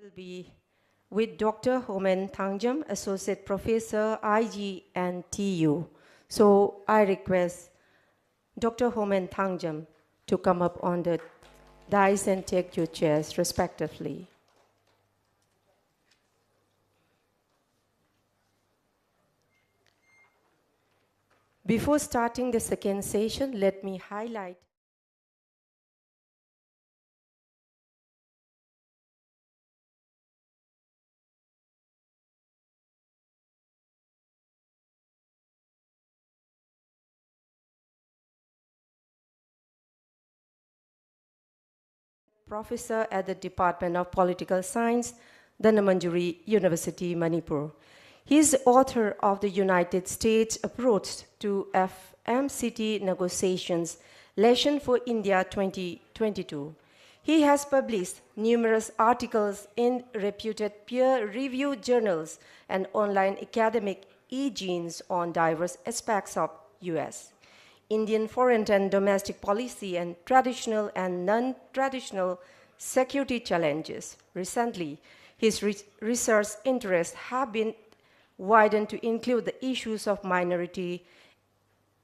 will be with Dr. HOMEN THANGJAM, Associate Professor, IGNTU. So I request Dr. HOMEN THANGJAM to come up on the dais and take your chairs respectively. Before starting the second session, let me highlight Professor at the Department of Political Science, Dhanmanjari University, Manipur. He is author of the United States Approach to FMCT Negotiations, Lesson for India 2022. He has published numerous articles in reputed peer-reviewed journals and online academic e-zines on diverse aspects of U.S. Indian foreign and domestic policy and traditional and non-traditional security challenges. Recently, his research interests have been widened to include the issues of minority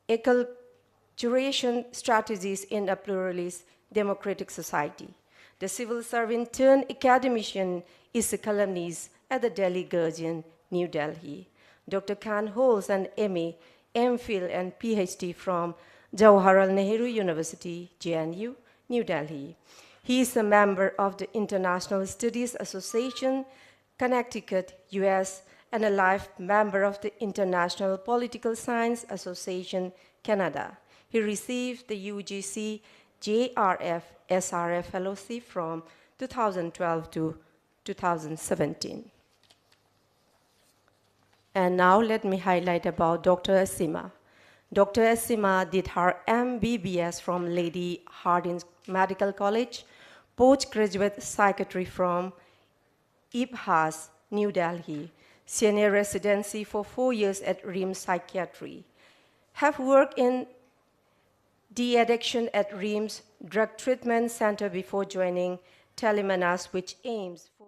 acculturation strategies in a pluralist democratic society. The civil servant turned academician is a columnist at the Delhi Guardian, New Delhi. Dr. Khan holds an MA, MPhil and PhD from JAWAHRLAL Nehru University, JNU, New Delhi. He is a member of the International Studies Association, Connecticut, US, and a life member of the International Political Science Association, Canada. He received the UGC JRF SRF Fellowship from 2012 to 2017. And now let me highlight about Dr. ASHEEMA. Dr. ASHEEMA did her MBBS from Lady Hardinge Medical College, postgraduate psychiatry from IMPHAL, New Delhi, senior residency for 4 years at RIMS Psychiatry. Have worked in de-addiction at RIMS Drug Treatment Center before joining TELE, which aims for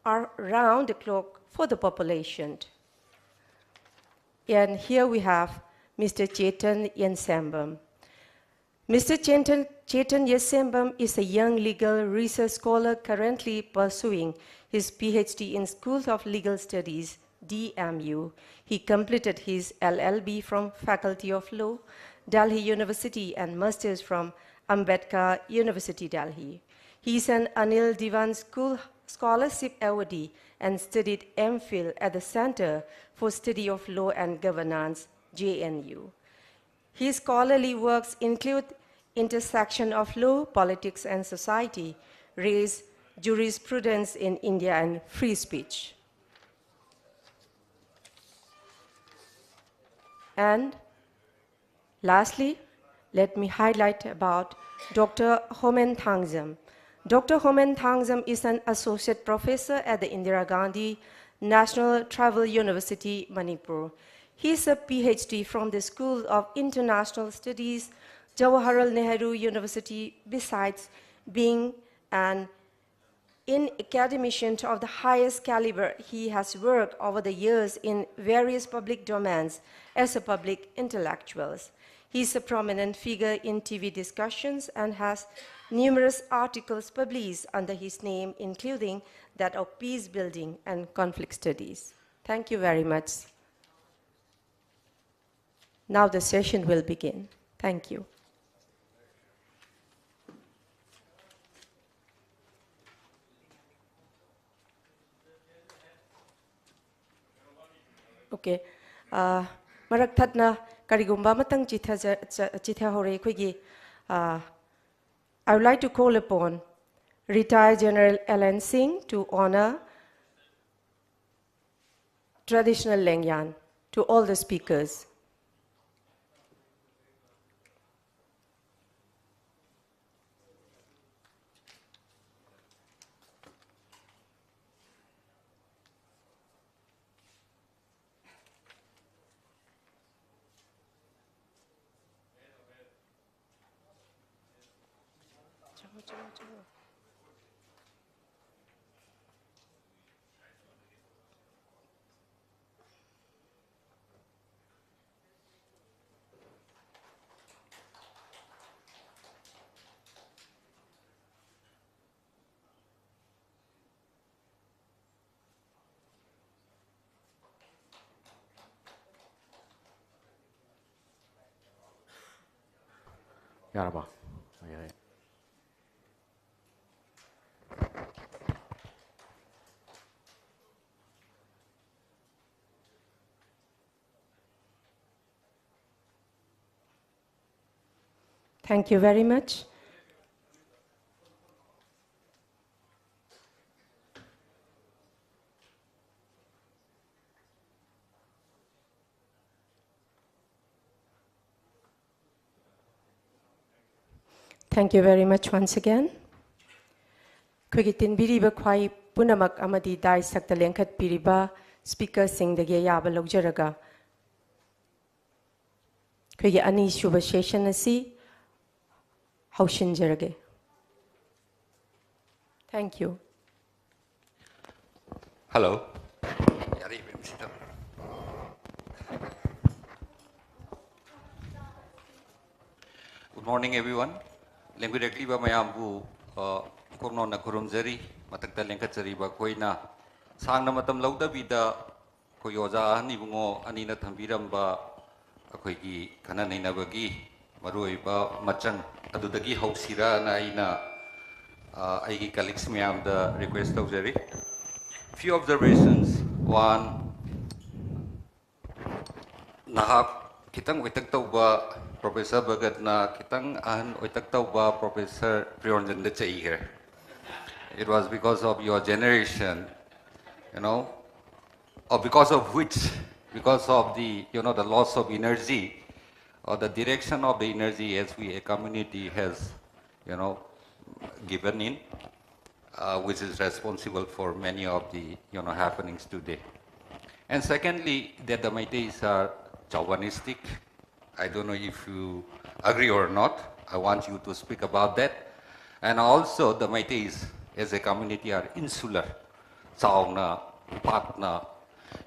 around the clock for the population. And here we have Mr. CHETAN YENSHEMBAM. Mr. CHETAN YENSHEMBAM is a young legal research scholar currently pursuing his PhD in School of Legal Studies, DMU. He completed his LLB from Faculty of Law, Delhi University, and Masters from Ambedkar University, Delhi. He is an Anil Diwan Scholarship awardee and studied MPhil at the Center for Study of Law and Governance, JNU. His scholarly works include intersection of law, politics, and society, race, jurisprudence in India, and free speech. And lastly, let me highlight about Dr. HOMEN THANGJAM. Dr. HOMEN THANGJAM is an associate professor at the Indira Gandhi National Tribal University, Manipur. He is a PhD from the School of International Studies, Jawaharlal Nehru University, besides being an academician of the highest caliber. He has worked over the years in various public domains as a public intellectual. He is a prominent figure in TV discussions and has numerous articles published under his name, including that of peace building and conflict studies. Thank you very much. Now the session will begin. Thank you. Okay. Marak thatna karigumba matang chitha hore khoi I would like to call upon retired General Alan Singh to honor traditional Lengyan to all the speakers. Yaraba. Thank you very much. Thank you very much once again. Kugitin biriba kwai punamak amadi dai sakta lengkhat piriba speaker sing the yaba logjaraga. Kugi ani shuba session asi haushin jarage. Thank you. Hello. Good morning, everyone. Language ba mayambu korno na kurumjari matakta lengkachari ba koina sangna matam lauda bida koyoja ani bungo ani na thambiram ba akoigi kana naina bagi maroi ba machang adudagi hausira na ina aigi colleagues mayam the request of jari few observations. One, nahak kitang oitak tauba Professor Bhagat na kitang ahan oitak tauba Professor PRIYORANJAN de chai here. It was because of your generation, you know, or because of which, because of the, you know, the loss of energy or the direction of the energy as we a community has, you know, given in, which is responsible for many of the, you know, happenings today. And secondly, that the Meiteis are chauvinistic. I don't know if you agree or not. I want you to speak about that. And also the Meiteis as a community are insular. Chauna, Patna,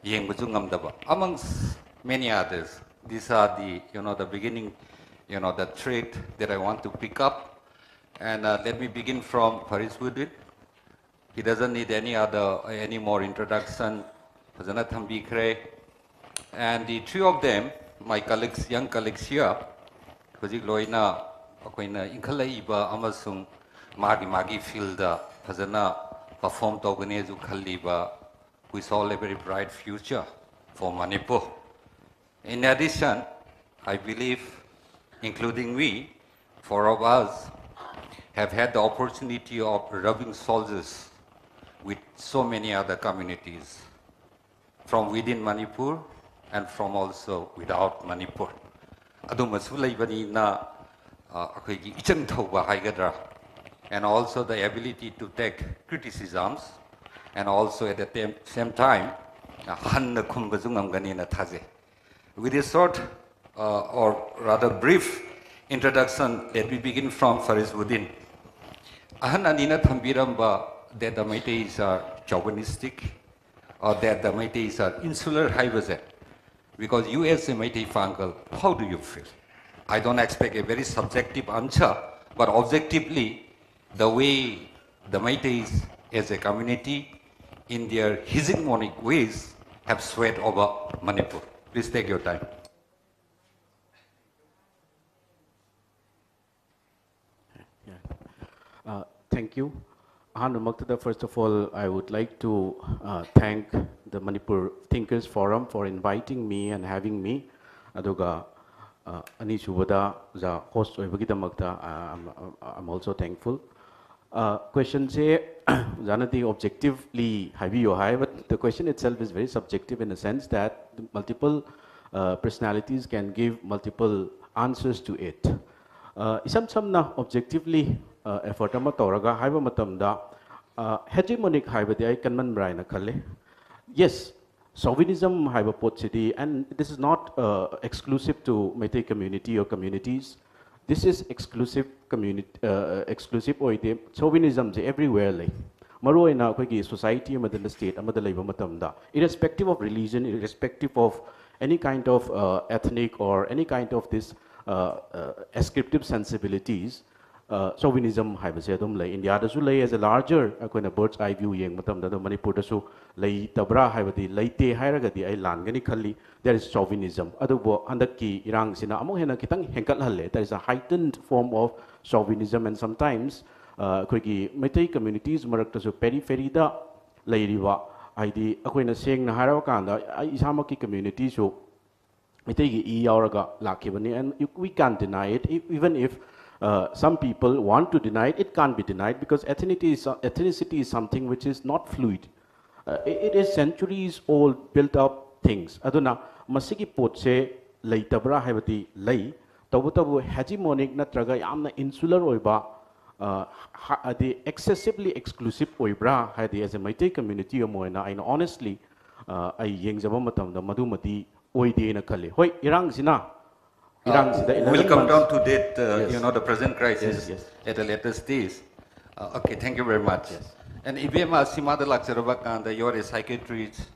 Yengbujungamdaba, amongst many others. These are the, you know, the beginning, you know, the trait that I want to pick up. And let me begin from FARIZUDIN. He doesn't need any more introduction. And the three of them, my colleagues, young colleagues here, Kojik Loina, Akoina, Inkalaiba, Amasung, Magi field, Fazana, perform Toganezu Kaliba, we saw a very bright future for Manipur. In addition, I believe, including me, four of us have had the opportunity of rubbing shoulders with so many other communities from within Manipur and from also without Manipur. And also the ability to take criticisms and also at the same time, with this short or rather brief introduction, let me begin from FARIZUDIN. Ahan anina thambiramba that the Meiteis are chauvinistic or that the Meiteis are insular hybrid. Because you as a Meitei Fangal, how do you feel? I don't expect a very subjective answer, but objectively, the way the Meiteis as a community in their hegemonic ways have swept over Manipur. Please take your time. Thank you. First of all, I would like to thank the Manipur Thinkers Forum for inviting me and having me. Aduga ani subada za host I'm also thankful. Question say Janati objectively high, but the question itself is very subjective in a sense that multiple personalities can give multiple answers to it. Isam samna objectively effort ama toraga haiba matamda hegemonic haibadi ai kanman braina khalle. Yes, chauvinism haiba pot city, and this is not exclusive to Meitei community or communities. this is exclusive community, exclusive oide, chauvinism everywhere lay. Maroina kwegi society amadana state amadala iba matamda, irrespective of religion, irrespective of any kind of ethnic or any kind of this ascriptive sensibilities, chauvinism haibase adum lay. India dasu lay as a larger akoina bird's eye view yeng matamda da Manipur dasu lay tabra haibadi laite hairagadi ay langani khalli, there is chauvinism. Adubo handaki irang sina among hena kitang hengkat halle, there is a heightened form of chauvinism, and sometimes kwegi Meitei communities maraktasu periphery da layriwa aidi akoina seng na harawa kanda isamaki community so Meitei gi e yauraga lakibani, and we can't deny it, even if some people want to deny it, it can't be denied, because ethnicity is something which is not fluid. It is centuries old built up things. Aduna masigi potse lay tabra haibati lay tabu hegemonic natraga yamna insular oiba the excessively exclusive oibra haidi as a Meitei community amoina, and honestly I yengzaba matamda madumati oide na kale hoi irang sina. We'll come down to that, yes. you know, the present crisis Yes. at a later stage. Okay, thank you very much. Yes. And Ibema Simada Lakserabakanda, you're a psychiatrist.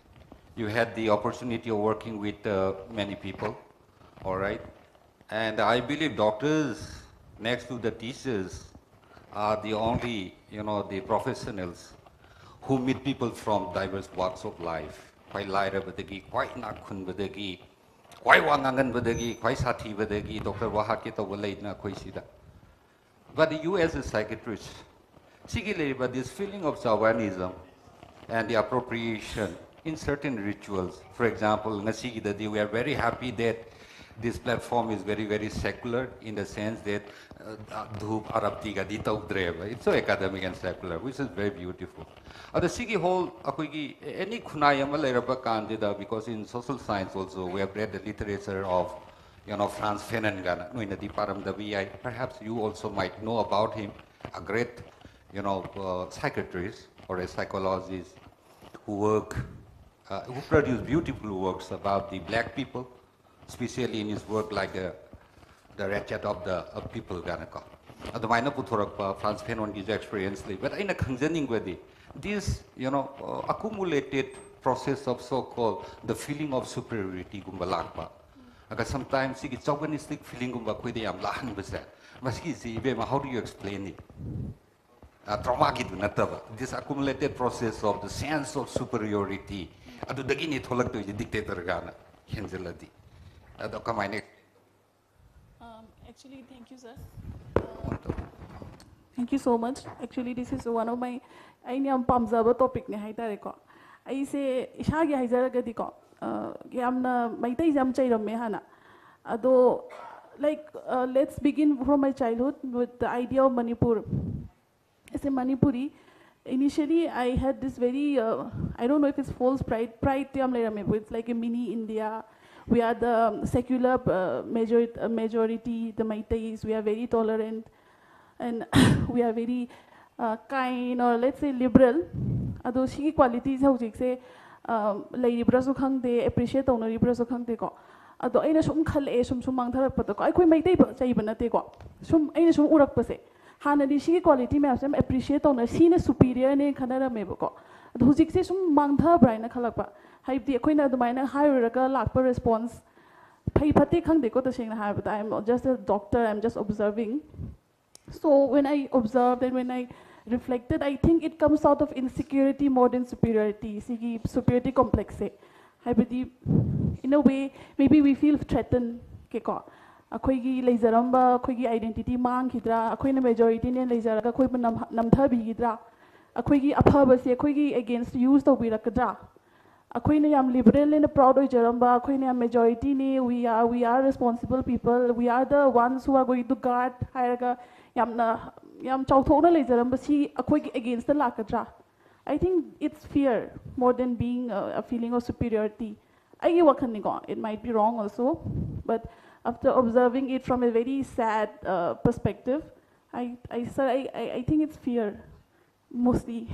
You had the opportunity of working with many people, all right? And I believe doctors, next to the teachers, are the only, you know, the professionals who meet people from diverse walks of life. Quite lighter badagi, quite nakun badagi, quite wangangan badagi, quite sati badagi, Dr. Wahakita Walaidna Kwaisida. But you as a psychiatrist, but this feeling of Javanism and the appropriation in certain rituals. For example, we are very happy that this platform is very, very secular in the sense that it's so academic and secular, which is very beautiful. The Sigi whole, any Kunayama Candida, because in social science also we have read the literature of, you know, Franz Fanon, in the Department of the VI. Perhaps you also might know about him, a great, you know, psychiatrist or a psychologist who produce beautiful works about the black people, especially in his work like the Ratchet of the People. The minor Puthorok, Franz Fanon is experience, but in a concerning way, this, you know, accumulated process of so-called the feeling of superiority, Gumbalakpa. Sometimes it's chauvinistic feeling how do you explain it? This accumulated process of the sense of superiority. Actually, thank you, sir. Thank you so much. Actually, this is one of my topic. I say, Ishagi Hazaradiko, Yamna, my days am child mehana. Although, like, let's begin from my childhood with the idea of Manipur. As a Manipuri, initially I had this very, I don't know if it's false pride, it's like a mini India. We are the secular majority, the Meiteis, we are very tolerant, and we are very kind, or let's say liberal. Those qualities, how to say, Lady Brasukang, they appreciate on a Brasukang they go. Although I know Kale, some Mangara Patako, I quit my table, say, even a tego. Some Ainish Urak Pase. Hanadishi quality maps them appreciate on a senior superior in Canada Maboko. Whose existence Mangha Brina Kalapa. Hype the Aquina the minor hierarchical lakpa response. Pay Kang they got the Shane have, but I'm just a doctor, I'm just observing. So when I observed and when I reflected, I think it comes out of insecurity more than superiority. Superiority complex. In a way, maybe we feel threatened. Akoigi Lazaramba, Akoigi identity mang hidra, Akoina majority in Lazaraga, Koipan Namtabi hidra, Akoigi Apabasi, Akoigi against use of Virakadra. Akoina yam liberal in the proud of Jaramba, Akoina majority, we are responsible people, we are the ones who are going to guard Hiraga Yam Chautona Lazaramba, see Akoigi against the Lakadra. I think it's fear more than being a feeling of superiority. I give a it might be wrong also, but after observing it from a very sad perspective, I think it's fear, mostly.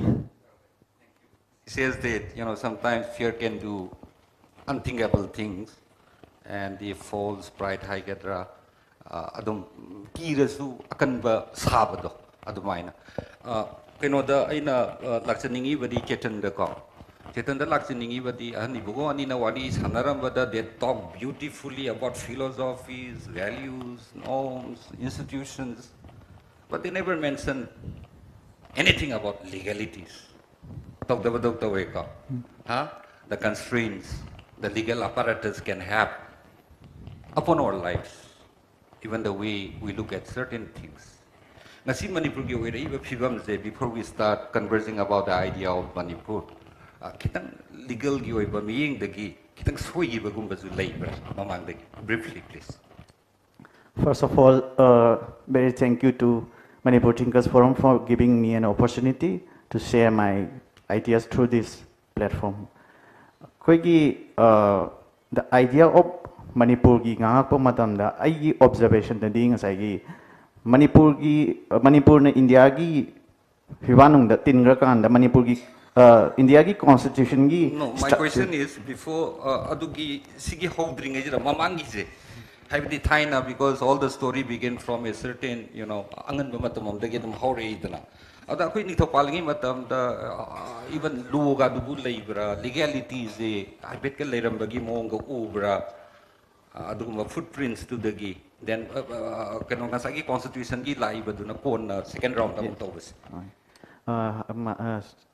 He says that, you know, sometimes fear can do unthinkable things, and the false pride, Haigadra, adum kirasu akanba sabado adumaina kenoda aina lakchaningi badi Chetan da ko Chetan da lakchaningi badi ani bugo ani na wadi sanaram bada they talk beautifully about philosophies, values, norms, institutions, but they never mention anything about legalities. Talk the way ko the constraints the legal apparatus can have upon our lives, even the way we look at certain things. Ngasi Manipur gi oira iba phibam je before we start conversing about the idea of Manipur, kitang legal gi oiba miyeng dagi kitang soi gi bagum bazu labor mamang dagi briefly please. First of all, very thank you to Manipur Thinkers Forum for giving me an opportunity to share my ideas through this platform. The idea of Manipur gi ngakpo matamda ai observation da ding sai gi Manipur na India gi hiwanung da tingra kan da Manipur gi India gi constitution gi no my question is before adugi sigi holdring ejira mamangi je have the Thai because all the story began from a certain angan bamatamam dagi dum hore idana ada koi ni thopalingi matam da even luga dubu leibra legalities e I bet ka leiram bagi monga ubra aduguma footprints to dagi then kano ngasagi constitution gi lai baduna kon second round tam tobus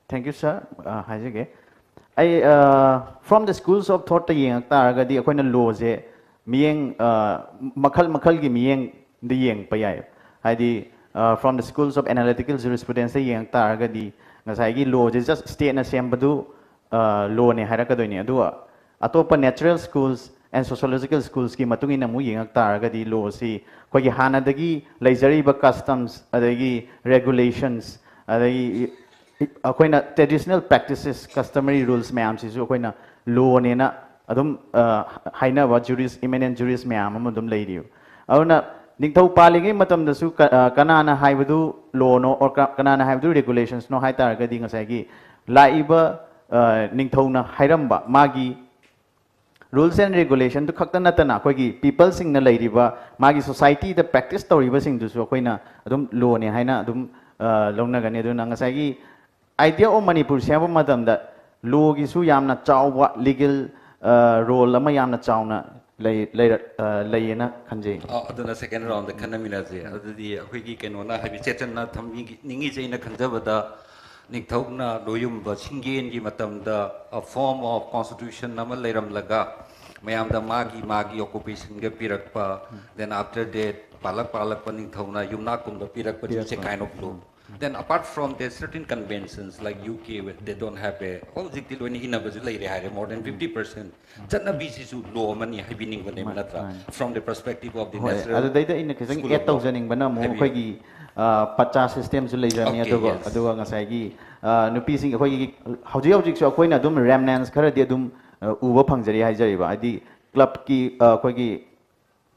thank you sir hajege I from the schools of thought yeng taraga di akoina law je miyeng makal gi miyeng de yeng payai hadi from the schools of analytical jurisprudence yeng taraga di ngasai gi law je just state na sembadu law ne haraka doini adu atopa natural schools and sociological schools ki matung ina mu yeng taraga di law si koi gi hana dagi leisure ba customs adagi regulations adagi akoina traditional practices customary rules mayam si su akoina law ne na adum haina wa juris eminent juris mayam adum leiriu auna ningthau palingai matam da su kanana haibadu law no or kanana haibadu regulations no hai tar ga di ngasai gi laiba ningthau na hairamba magi rules and regulation to khakta natana koi gi people sing na leiriba magi society the practice toriba sing du su koina adum law ne haina adum longna gani adu ngasai gi idea of Manipur siapa matam da law gi su yamna chawwa legal role ama yamna chawna layena khanje aduna second round the kanamina je adudi akhoi keno na habi Chetan na thammi ningi je na khanjabada nikthokna loyum ba singen gi matam da a form of constitution nama leiram laga mayam da magi occupation ga pirakpa then after that palak pa nikthokna yumna kum da pirakpa is a kind of law. Then apart from there, certain conventions like UK, they don't have a more than 50%. Jana BCS law money from the perspective of the natural. Other data in the case, 8,000 banamo, Hogi, Pacha systems, Aduga Nasagi, Nupising Hogi, how do you object to Aquina Dum, Remnants, Karadiadum, Uva Pangzari Hajariba, the club key, Hogi,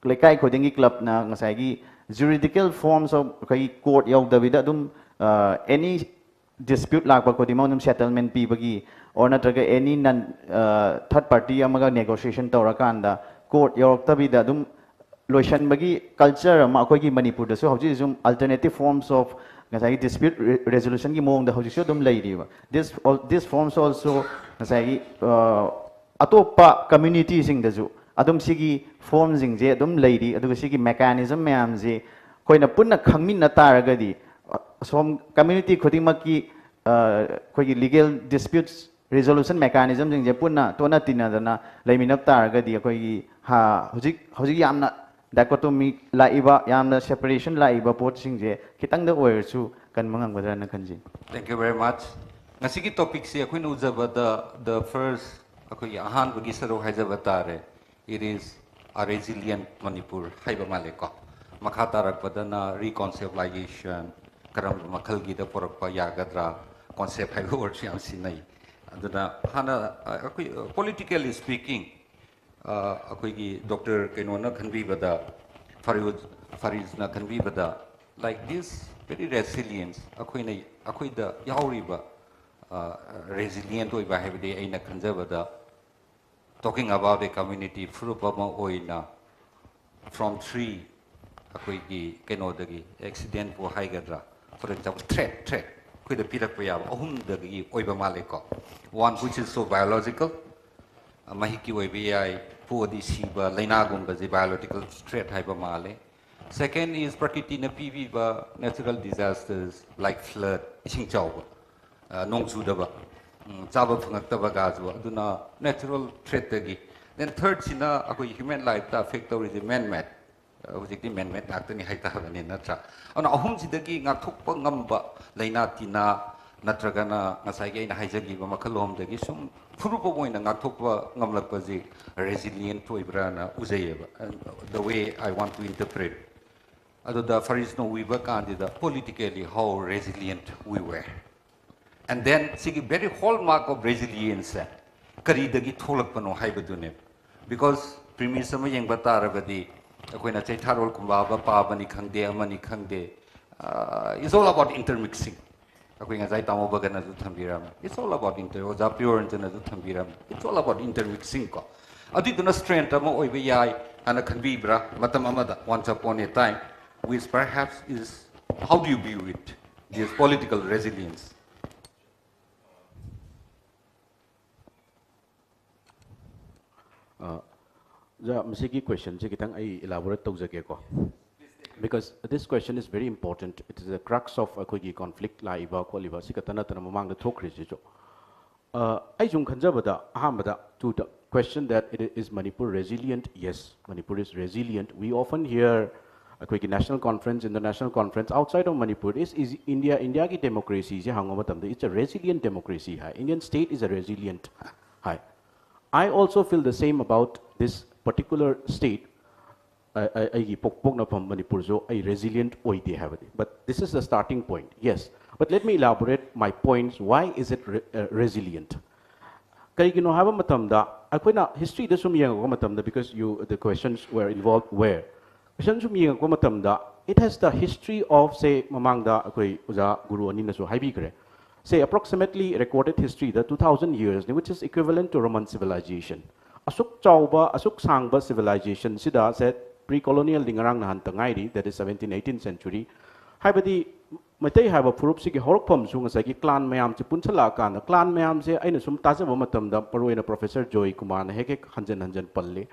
Lekai Kodingi club na Nasagi, juridical forms of court yaw Davidadum. Any dispute like Bakodimon settlement Pibagi or not any non third party amaga negotiation Torakanda court York Tabidadum Loishan Bagi culture Makogi Manipur. So how alternative forms of dispute resolution among the Hojishodum lady. This forms also Atopa communities in the zoo. Adum Sigi forms in the Adum lady, Adu Sigi mechanism Mamzi, Koina Puna Kamina Taragadi. Some community Kodimaki legal disputes resolution mechanism in Japuna, Tonatina, Laminap Taragadi, Kogi, Hoji Yamna, dichotomy, Laiba, Yamna separation, Laiba, Porting, Kitang the Wire to Kanmang Wadana Kanji. Thank you very much. Nasiki topics here, Queen Uzaba, the first Ahan Bagisaro Hazavatare. It is a resilient Manipur, Haiba Maleko, Makatarak Padana, reconciliation. Karam makalgi da porakpa yagadra concept hai worsham sinai aduna hana politically speaking akoi gi Dr. Kenona khanbi bada Fariz na khanbi bada like this very resilience akoi da yauriba resilient oi ba habde aina khanjabada talking about a community frupa ma oina from 3 ꯑꯩꯈꯣꯏꯒꯤ ꯀꯩꯅꯣꯗꯒꯤ ꯑꯦꯛꯁꯤꯗꯦꯟꯕꯨ ꯍꯥꯏꯒꯗ꯭ꯔꯥ for example threat ꯑꯩꯈꯣꯏꯗ ꯄꯤꯔꯛꯄ ꯌꯥꯕ ꯑꯍꯨꯝꯗꯒꯤ ꯑꯣꯏꯕ ꯃꯥꯜꯂꯦꯀꯣ one which is so biological ꯃꯍꯤꯛꯀꯤ ꯑꯣꯏꯕ ꯌꯥꯏ ꯄꯣꯗꯤ ꯁꯤꯕ ꯂꯩꯅꯥꯒꯨꯝꯕꯁꯤ biological threat ꯍꯥꯏꯕ ꯃꯥꯜꯂꯦ second is prakitina pibiba natural disasters like flood ising chawba nong chudaba chaba phangakta gazu aduna natural threat dagi then third sina akoi human life ta affect tawri man made hojikti man made naktani haita habani natra ana ahum sidagi ngakthokpa ngamba laina tina natragana ngasai ge na haijagi ba makhalom dagi sum furupa boina ngakthokpa ngamlakpaji resilient toibrana uzayeba the way I want to interpret the Farizno we were candidate politically how resilient we were. And then the very hallmark of resilience karidagi tholakpano haibadune because premise sama yang bataragadi akoina chaitharol kumbaba pabani khangde amani khangde it's all about intermixing akoinga jai tamo bagana ju thambiram it's all about oja PRIYORANJAN ju thambiram it's all about intermixing ko adiduna strength ama oiba yai ana khanbibra matam amada once upon a time which perhaps is how do you view it this political resilience the misiki question je kitang ai elaborate tawjage ko because this question is very important it is the crux of akogi conflict la iba ko liba sikatana tana mamang da thokri je jo ai jung khanjabada ahambada to the question that it is Manipur resilient yes Manipur is resilient we often hear a national conference, international conference outside of Manipur is India ki democracy it's a resilient democracy Indian state is a resilient I also feel the same about this particular state I pokpok from Manipur so a resilient oide but this is the starting point yes but let me elaborate my points why is it resilient karigino haba matamda akoina history da sum yang matamda because the questions were involved where it has the history of say mamangda akoi uja guru ani nasu haibigre say approximately recorded history the 2000 years which is equivalent to Roman civilization asuk chauba asuk sangba civilization sida said pre-colonial lingarang nahan tangairi that is 17th 18th century haibadi matai haba furup sigi horpam su ngasai ki clan mayam chi punchala kana clan mayam se aina sum tajaba matamda paruina professor Joy Kumar na heke hanjan palle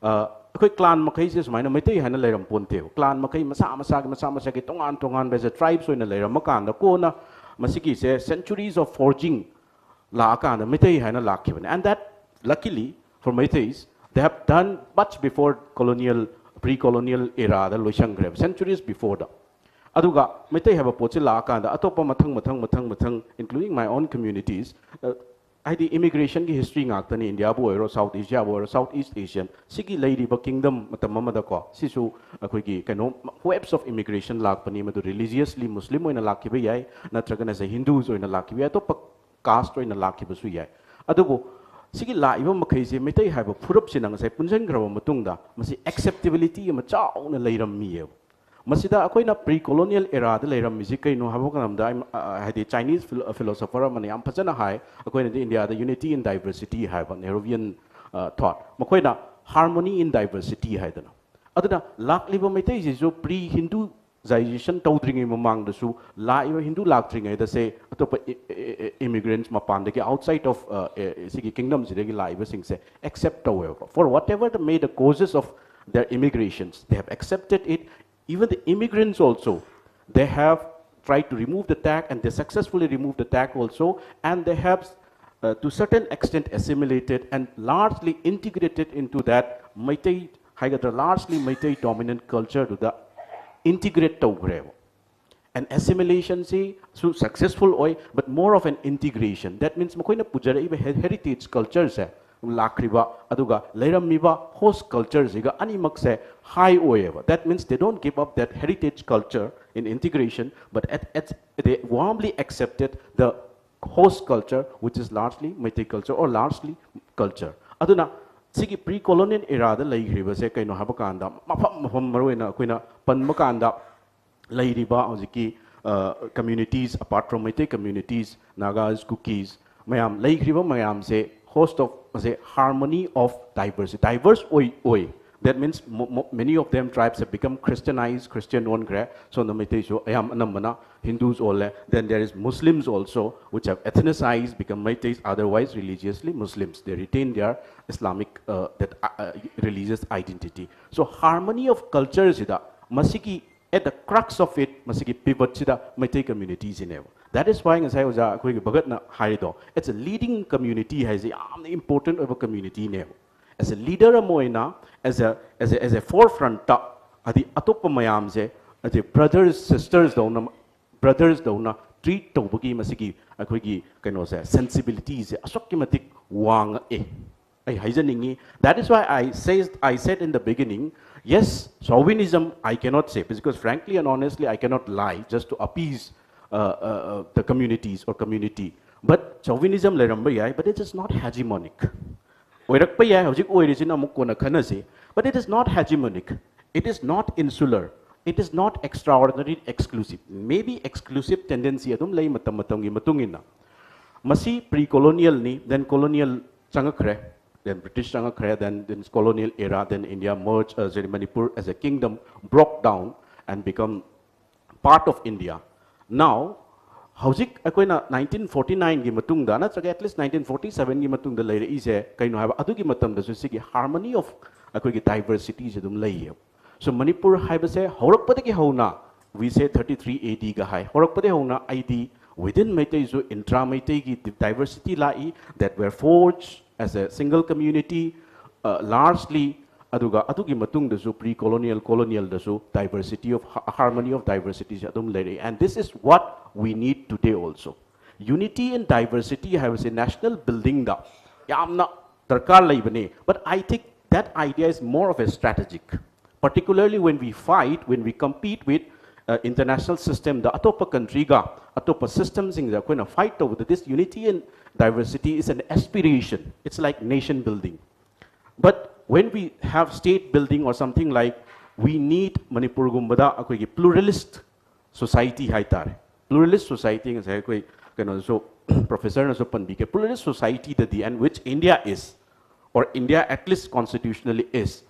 akhoi clan makai se sumaina matai hana leiram ponte clan makai masa ki tongan be tribes oina leiram makanda kona masiki se centuries of forging la kana matai hana lakhibane and that luckily for Meiteis they have done much before pre-colonial era the loisangre centuries before that aduga Meitai have a pochi la kanda atopa mathang including my own communities the immigration ki history ngaktani India bo ero South Asia bo ero Southeast Asian sigi lady ba kingdom matamamada ko sisu akoi ki kano webs of immigration lakpani madu religiously Muslim oina lakhiba yai natragana as Hindus oina lakhiba to caste oina lakhiba su yai adugo sigi la iba makai se Meitai have a furup sinang sai punjan graba matungda masi acceptability ma chauna leiram mi masida akoina pre-colonial era da leiram music kai no habokanamda hadi Chinese philosopher man yam phajana hai akoina the India the unity in diversity hai ba Nehruvian thought makoina harmony in diversity hai dana aduna lakliba Meitai jisu pre-Hinduization tawdringi mamang da su la iba Hindu laktringai da se atopa immigrants mapanda ki outside of sigi kingdom sidagi la iba sing se accept however for whatever the made the causes of their immigrations they have accepted it. Even the immigrants also, they have tried to remove the tag and they successfully removed the tag also and they have to certain extent assimilated and largely integrated into that Meitai, largely Meitai dominant culture to the integrate tawgrevo. And assimilation say so successful oi but more of an integration. That means makoina pujara iba heritage cultures lakriba aduga leiramiba host culture ziga animak se high oeva that means they don't give up that heritage culture in integration but they warmly accepted the host culture which is largely Meitei culture or largely culture aduna sigi pre-colonial era da leigriba se kaino habakanda mafam maroina koina panmakanda leiriba hojiki communities apart from Meitei communities Nagas Kukis mayam leigriba mayam se host of say harmony of diversity diverse oi That means many of them tribes have become Christianized, Christian on gre. So the Meitei I am anamana Hindus all. Then there is Muslims also, which have ethnicized, become Meiteis, otherwise religiously Muslims. They retain their Islamic religious identity. So harmony of cultures ida masiki at the crux of it masiki pivot sida Meitei communities in ever. That is why as I was Bhagat na harido. It's a leading community has a important of a community in ever. As a leader amoina, as a forefront adi atopa mayamse as a brothers sisters dona treat tobagi masigi akoigi kaino se sensibilities asokkimatic wang e ai haijaningi. That is why I said in the beginning, yes, chauvinism I cannot say, because frankly and honestly I cannot lie just to appease the communities or community. But chauvinism leramba yai, but it is not hegemonic. But it is not hegemonic. It is not insular. It is not extraordinary exclusive. Maybe exclusive tendency adum lay matam gi matungina. Masi pre-colonial ni, then colonial changakre, then British changakre, then colonial era, then India merged Manipur as a kingdom, broke down and become part of India. Now, Haujik akoina 1949 gi matungda na at least 1947 gi matungda leire ise kaino haba adugi matamda su sigi harmony of akoigi diversity je dum leiye. So Manipur haibase horakpade gi hauna we say 33 AD ga hai horakpade hauna ID within Meitei so intra Meitei gi diversity lai that were forged as a single community largely aduga adugi matungda su pre-colonial colonial da su diversity of harmony of diversity je dum leire. And this is what we need today also. Unity and diversity have a national building da yamna darkar laibane. But I think that idea is more of a strategic, particularly when we fight, when we compete with international system, the atopa country ga atopa systems in the kind of fight over this unity and diversity is an aspiration. It's like nation building. But when we have state building or something like, we need Manipur gumbada akoigi pluralist society haitare. Pluralist society is so professor na so panbike pluralist society that the end which India is, or India at least constitutionally is.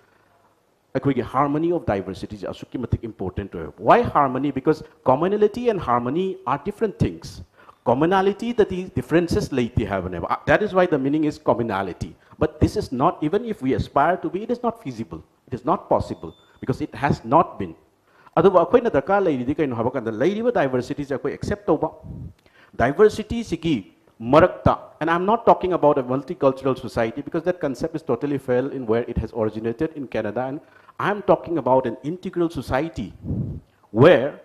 Akoigi harmony of diversity is asukimatic important to have. Why harmony? Because commonality and harmony are different things. Commonality that the differences later have. That is why the meaning is commonality. But this is not, even if we aspire to be, it is not feasible. It is not possible because it has not been. Otherwise, akwai na darkar lairidi kaino habakanda lairiba diversity se akwai accept tauba. Diversity sigi marakta, and I'm not talking about a multicultural society because that concept is totally fail in where it has originated in Canada, and I'm talking about an integral society where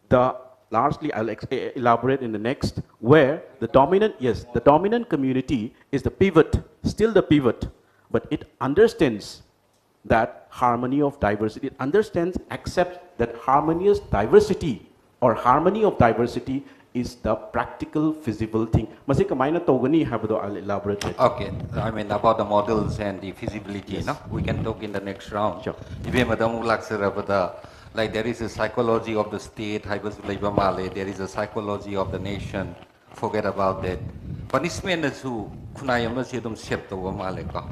the largely I'll elaborate in the next, where the dominant community is the pivot, still the pivot, but it understands that harmony of diversity, it understands, accepts that harmonious diversity or harmony of diversity is the practical, feasible thing. Masika maina togani habdo I'll elaborate. Okay, I mean about the models and the feasibility, yes. No? We can talk in the next round. Sure. Like there is a psychology of the state, there is a psychology of the nation. Forget about that. Punishment is who kunayamasidum shepto maleka.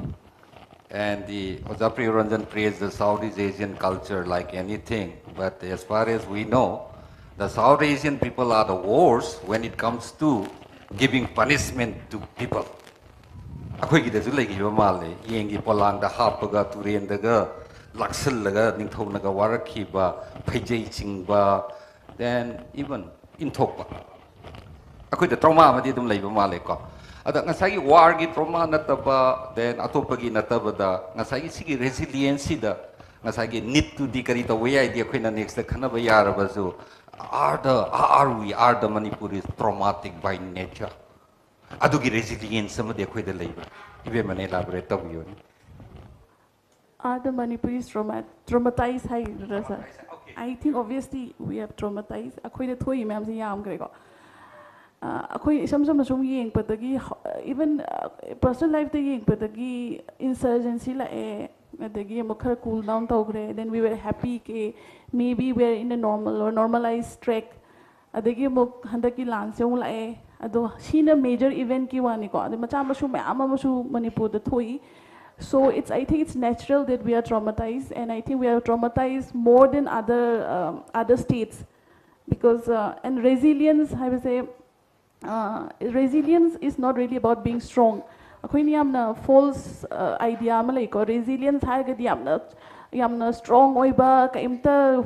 And the PRIYORANJAN praised the Southeast Asian culture like anything. But as far as we know, the South Asian people are the worst when it comes to giving punishment to people. Akoigi da zulai gi male yengi polang da hapaga turen daga laksal laga ningthau naga waraki ba phajai chingba then even intokba. Akoi da trauma amadi dum lai ba male ko. Ada ngasagi war gi trauma nataba then atopagi nataba da ngasagi sigi resiliency da ngasagi need to dikari the way idea khoi na next da khana ba yar ba zo are the Manipuris traumatic by nature. Adugi resilience sama de khoi da lai ba. Ibe mane elaborate ta biyo. Are the Manipuris traumatized? I think obviously we have traumatized. Akoi na thoi ma'am si yam kare ko. Akoi sam sum yeng patagi even personal life te yeng patagi insurgency la adagi amukhar cool down togre. Then we were happy ke maybe we are in a normal or normalized track. Adagi amuk handaki lance yung la ado sina major event ki wani ko. Adi macha masu Manipur da thoi. So I think it's natural that we are traumatized, and I think we are traumatized more than other states, because and resilience, I would say, resilience is not really about being strong. Akhoi ni yamna false idea ama lai ko resilience hai ga di yamna strong oiba ka imta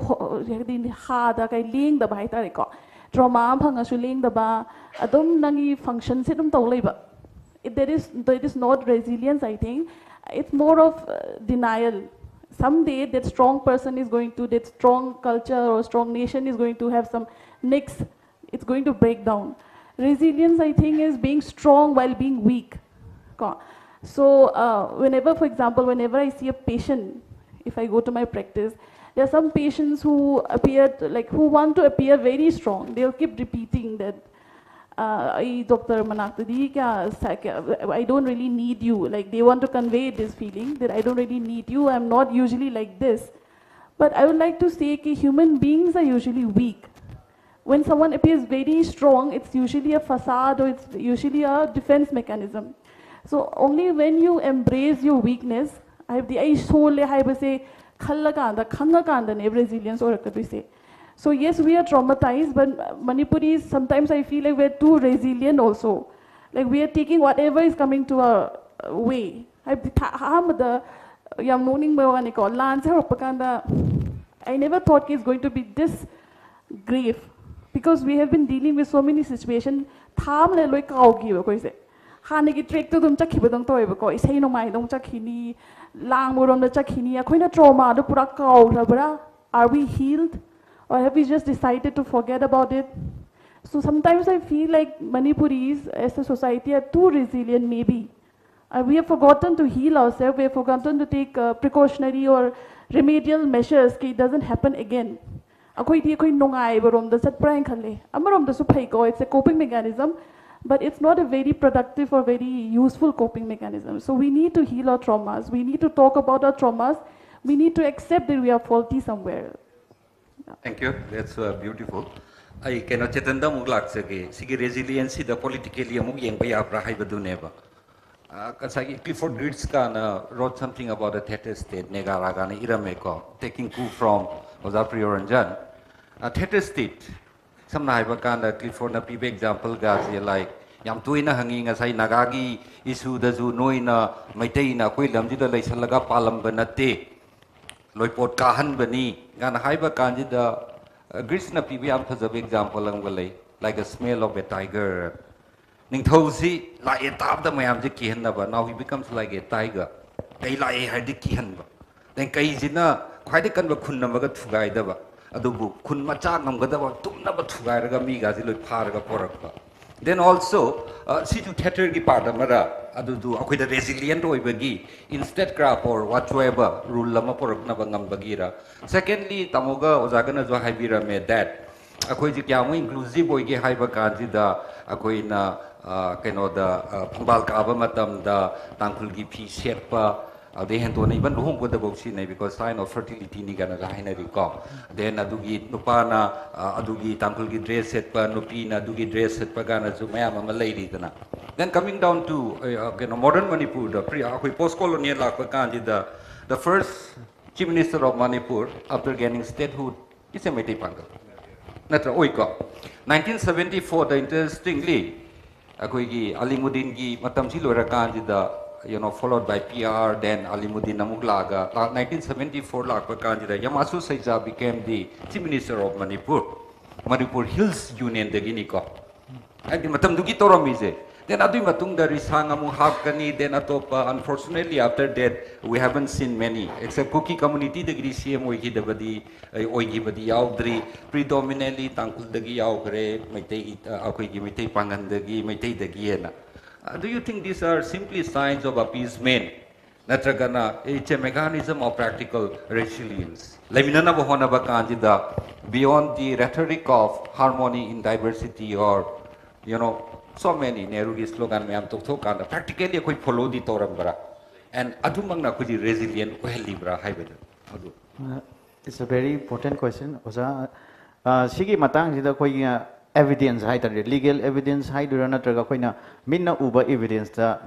di ha da kai ling da bai ta ko trauma phanga su ling da ba adum nangi function se dum to lai ba. There is not resilience, I think. It's more of denial. Someday that strong person is going to, that strong culture or strong nation is going to have some nicks. It's going to break down. Resilience, I think, is being strong while being weak. So whenever, for example, whenever I see a patient, if I go to my practice, there are some patients who who want to appear very strong. They'll keep repeating that, Dr. Manaktadi, I don't really need you. Like, they want to convey this feeling that I don't really need you. I'm not usually like this. But I would like to say that human beings are usually weak. When someone appears very strong, it's usually a facade, or it's usually a defense mechanism. So only when you embrace your weakness, I have the resilience or say. So yes, we are traumatized, but Manipuris, sometimes I feel like we're too resilient also. Like we are taking whatever is coming to our way. I never thought it's going to be this grave, because we have been dealing with so many situations. Hanagi trek to them chakibadong toiba, say no my don't chakini, lang the chakini, a trauma, the puraka, are we healed? Or have we just decided to forget about it? So sometimes I feel like Manipuris as a society are too resilient, maybe. We have forgotten to heal ourselves, we have forgotten to take precautionary or remedial measures so it doesn't happen again. It's a coping mechanism, but it's not a very productive or very useful coping mechanism. So we need to heal our traumas, we need to talk about our traumas, we need to accept that we are faulty somewhere. Thank you. That's beautiful. I cannot chetan da muglak sage. Sige resiliency the politically amug yang bay abra hai badu neba. Kasagi Clifford Geertz wrote something about the theater state negara gana irameko taking coup from PRIYORANJAN. Theater state samna hai bakanda Clifford na pibe example gazi like yam tuina hangi ngasai nagagi issue da zu noina maitai na koi lamji da laisalaga palam banate. Loipot kahan bani gana haiba kanji da Grishna PBM has a big example like a smell of a tiger. Ningthosi like a tap the mayam kihanaba, now he becomes like a tiger. They lie had the kihanba. Then Kaizina quite a kind of kunamaga to guide the Adubu kun machanam gadava tumnaba to guide a migazilo paraga poraka. Then also, see to theatre gipadamara, Adudu, with a resilient oibagi, instead crap or whatsoever, rule lama poroknabangam bagira. Secondly, Tamoga Ozagana Zohabira made that. Akoijiamu inclusive oige haibakanzida, Akoina, Kenoda, Pambalkabamatam, the Tankulgi P. Sherpa. They had to even home with the boxine because sign of fertility nigana hinari com. Then Adugi Nupana, Adugi Tankulgi dress set pa Nupina, Dugi dress set pagana Zumayama Malay. Then coming down to modern Manipur, the post-colonial Lakwakanji, the first Chief Minister of Manipur after gaining statehood is a Meitei Pangal. Natra Oiko. 1974, the interestingly, Akoigi Alimudingi Matamsi Lorakanji, followed by PR, then Alimuddin Namuglaga. 1974, Lakwakanjida Yamasu Saiza became the Chief Minister of Manipur. Manipur Hills Union, the Guinea. And the Matamdugi Toromize. Then Adu Matunda Risangamu Hakani, then Atopa. Unfortunately, after that, we haven't seen many. Except Kuki community, the Grisium, Oigidabadi, Oigibadi Yaudri, predominantly Tankul the Giaugre, Mete Akoigi, Mete Pangandagi, Mete the Giena. Do you think these are simply signs of appeasement? Natragana, it's a mechanism of practical resilience. Leminana Bohona Bakandida, beyond the rhetoric of harmony in diversity or, so many NEHRU slogan, Mayam Tokana, practically a quick follow the Torambra. And Adumangna could be resilient, well libra, It's a very important question. Sigi Matang is the evidence higher legal evidence higher na traga koina minna uba evidence ta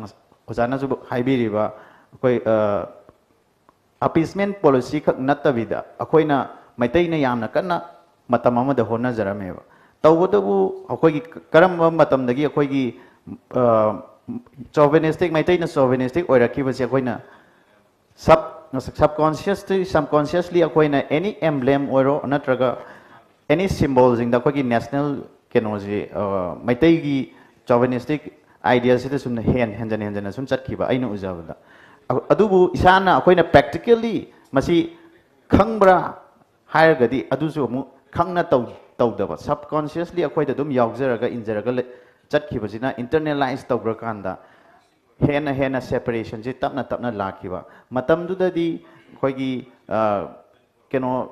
ozana ju haibiriba koi appeasement policy khak natabida akoina maitei na yamna kana matam amada hona jarameba tawbodabu akoi karam matam dagi akoi gi chauvinistic maitei na chauvinistic oirakibasi akoina subconsciously akoina any emblem oiro natraga any symbol jing da akoi national kenoji maitei gi chauvinistic ideas ita sum hen sum chatkiba aina ujabada adubu isana akoina practically masi khangbra hairgadi adusu mu khangna tawdaba subconsciously akoida dum yaujaraga injaraga chatkibasina internalize tawbra kanda hena separation ji tapna lakiba matam dudadi khoigi keno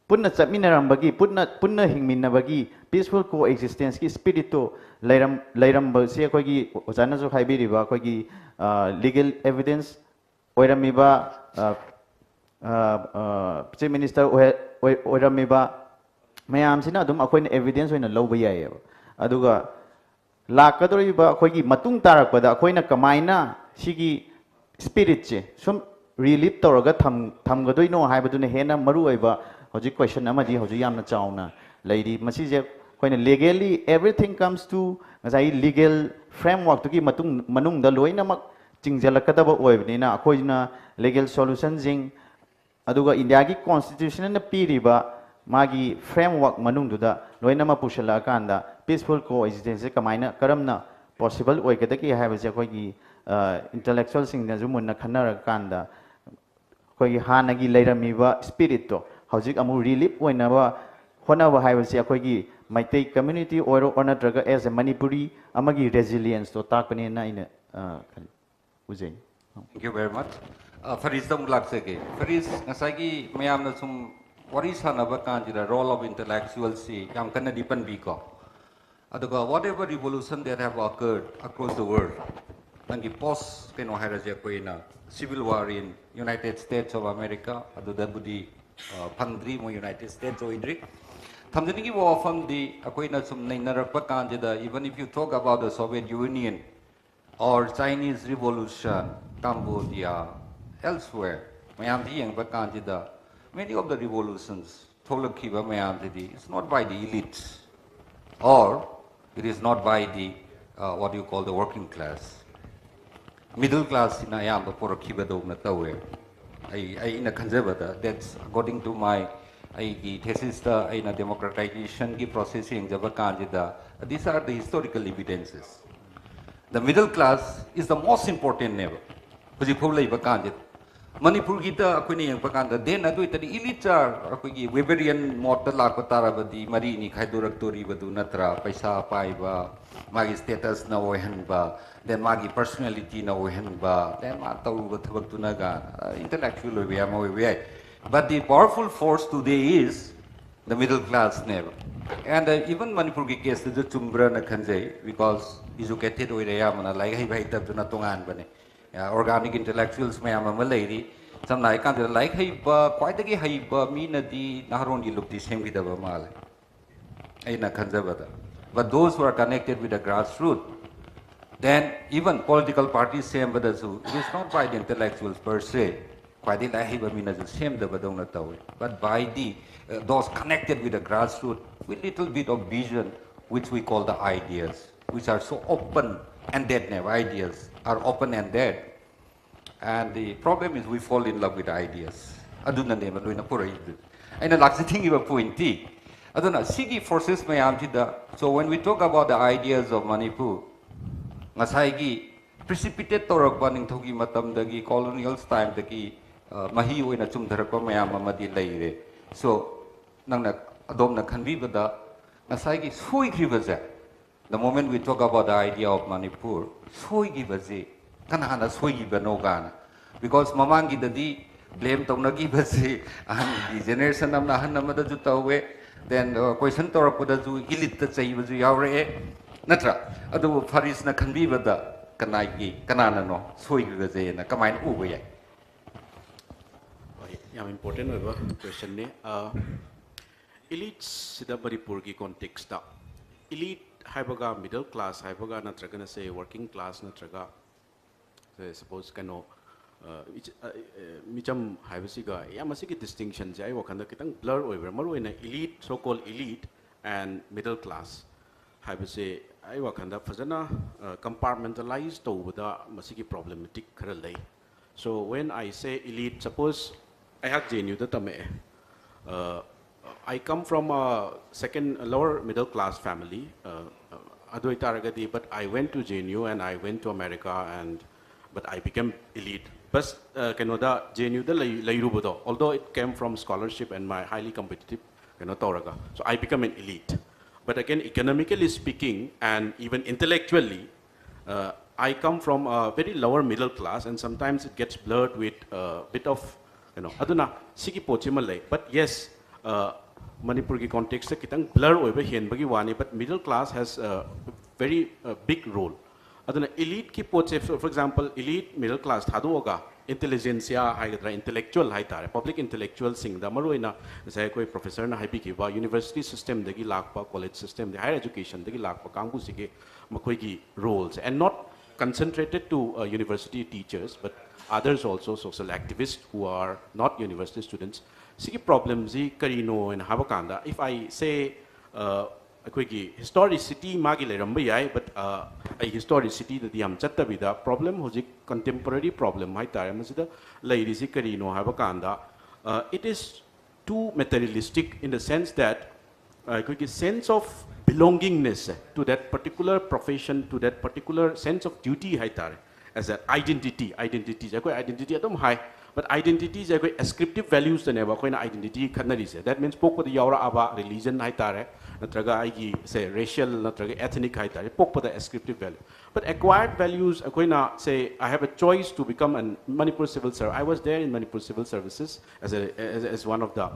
punna chapminarambagi punna hingminnabagi peaceful coexistence ki spirit to leiram se khoigi ojana jo haibiriba khoigi legal evidence oiramiba chief minister oiramiba mayam sina adum akoina evidence oina lawba yayeba aduga lakadoriba akoigi matung tarakpada akoina kamaina sigi spirit che sum relieve toraga thamgadoino haibaduna hena maru oiba hoji question amadi hoji yamna chauna leidi masi je koina legally everything comes to ngai legal framework to ki matung manung da loina mak chingjalakadaba oibnina akoina legal solution jing aduga india gi constitution na piriba magi framework manung duda loina ma pushala kanda peaceful coexistence kamaina karamna possible oikadaki haibase akoigi intellectual sing na jumunna khanara kanda akoigi hanagi leiramiba spirit to hojik amu relief oinaba honaba haibase akoigi maitai community oiro onatraga as a manipuri amagi resilience to takpane na ina ujai. Thank you very much. Fariz dam laksege. Fariz ngasagi mayam na sum wari sanaba kanjira role of intellectuals si yam kana dipan biko. Aduga whatever revolution that have occurred across the world, nangi post keno haraja koina civil war in United States of America, aduda budi pandri mo United States oidri. Thamjani wo often the akoina sum nainarakpa kanjida, even if you talk about the Soviet Union or Chinese Revolution, Cambodia, elsewhere, mayam di yang kanjida, many of the revolutions tholakiba mayam di it's not by the elites or it is not by the what you call the working class. Middle class in ayam por kiba na tawe. I in a conservator. That's according to my thesis in a democratization processing jabakandida. These are the historical evidences. The middle class is the most important never. Manipur kita aku ni yang pakanda then adu itadi ilitar aku gi Weberian model la ko tarabadi mari ni khaidurak tori badu natra paisa pai ba magi status na ohen ba then magi personality na ohen ba then ma taw ba thabak tunaga intellectual we am we but the powerful force today is the middle class never and even Manipur ki case the chumbra na khanjai because educated we ya mana lai hai bhai tab na tongan bane organic intellectuals may am a lady. Some like like quite a gay mean the Naharondi look the same with the Male in a conservator. But those who are connected with the grassroots, then even political parties same with the zoo. It is not by the intellectuals per se, quite the like mean as the same the Badona Tower, but by the those connected with the grassroots with little bit of vision, which we call the ideas, which are so open and dead never ideas are open and dead. And the problem is we fall in love with ideas. Aduna nema loina pura idu. Aina laksa thingi ba pointi. Aduna sigi forces mayam tida. So when we talk about the ideas of Manipur, ngasai gi precipitate torak baning thogi matam dagi colonial time dagi mahi oina chumdharakpa mayam amadi leire. So nangna adom na khanbi bada ngasai gi sui kribaza. The moment we talk about the idea of Manipur, soi gi bazi. Kanahana swigi banogana because mamangi dadi blame taunagi basi and the generation of nahanamada jutawe then question torakuda ju elite chai baju yaure natra adu Fariz na khanbi bada kanai kanana no swigi gaje na kamain uwe yam important question ne elite sida Manipur ki context ta elite haibaga middle class haibaga natraga na say working class natraga suppose kano micham haibasiga yamasiki distinction jai wakanda kitang blur over maruina elite so called elite and middle class haibase ai wakanda fazana compartmentalized to the masiki problematic kharalai. So when I say elite, suppose I have JNU the tame I come from a lower middle class family but I went to JNU and I went to America but I became elite. But JNU although it came from scholarship and my highly competitive so I become an elite. But again, economically speaking and even intellectually, I come from a very lower middle class, and sometimes it gets blurred with a bit of, aduna sigi pochimalai. But yes, Manipur ki context kitang blur over here bagi wani, but middle class has a very big role. Aduna elite ki poche, for example, elite middle class thaduoga intelligentsia haidra intellectual haitare public intellectual sing da maroina sai koi professor na haibi ki ba university system dagi lakpa college system the higher education dagi lakpa kangu sige makoi ki roles, and not concentrated to university teachers but others also, social activists who are not university students. Sigi problems zi karino and habakanda. If I say historicity magi leramba yai, but a historicity that yam chatta vida problem hoji contemporary problem hai tare masida lairi zi karino habakanda. It is too materialistic in the sense that sense of belongingness to that particular profession, to that particular sense of duty hai tare, as an identity. Identity adom high, but identity is ascriptive values than ever identity khanari. That means pokpa the yaura aba religion hai tare, natraga aigi say racial natraga ethnic hai tare, pokpa the ascriptive value. But acquired values say I have a choice to become a Manipur civil servant. I was there in Manipur civil services as one of the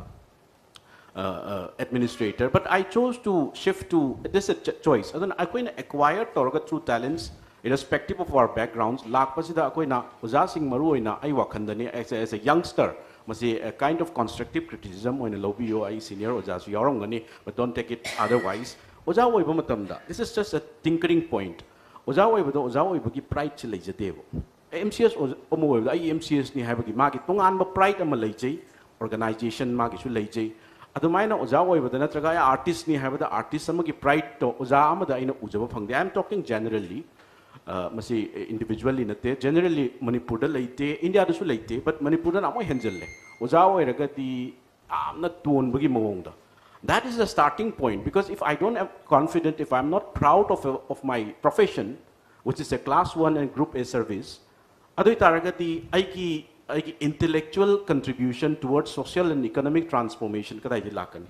administrator, but I chose to shift to this choice. Then I acquired Torga through talents, irrespective of our backgrounds. Lakpasida akoina uzasing maruina ai wakhandani as a youngster. Masi a kind of constructive criticism when a lobby I senior uzasu yorongani, but don't take it otherwise. Uzawa ibamatamda. This is just a tinkering point. Uzawa ibagi pride chilejadevo. MCS omo I MCS ni habagi magi tungan ba pride amalajay organization magi sulajay. Adumaina uzawa ibada natraga artist ni habada artist samagi pride to uza amada ina ujaba phangde. I am talking generally. Masi individually nate generally Manipur da leite India da su leite, but Manipur da namo henjelle uzawa iragati amna ton bagi mawongda. That is the starting point, because if I don't have confidence, if I'm not proud of my profession, which is a class 1 and group A service, adu taragati aiki intellectual contribution towards social and economic transformation kadai lakani.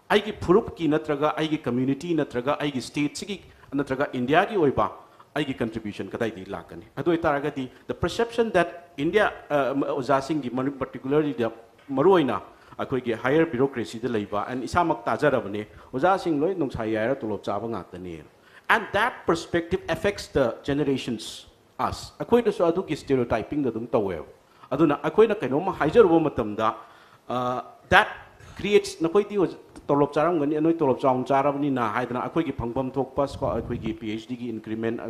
Aiki phurup ki natraga aiki community natraga aiki state sigi natraga India ki oiba aiki contribution kadai di lakani. Adu taragati the perception that India uzasing gi particularly the maruina akoigi higher bureaucracy de leiba and isamak tajarabane uzasing loi nungsayara tulop chaba ngatani. And that perspective affects the generations us. Akoi da so adu ki stereotyping da dum tawew. Aduna akoina kainoma haijaruba matamda that creates nakoi di tolop charam gani anoi tolop chawng charabani na haidana akoigi phangbam thokpa akoigi PhD gi increment,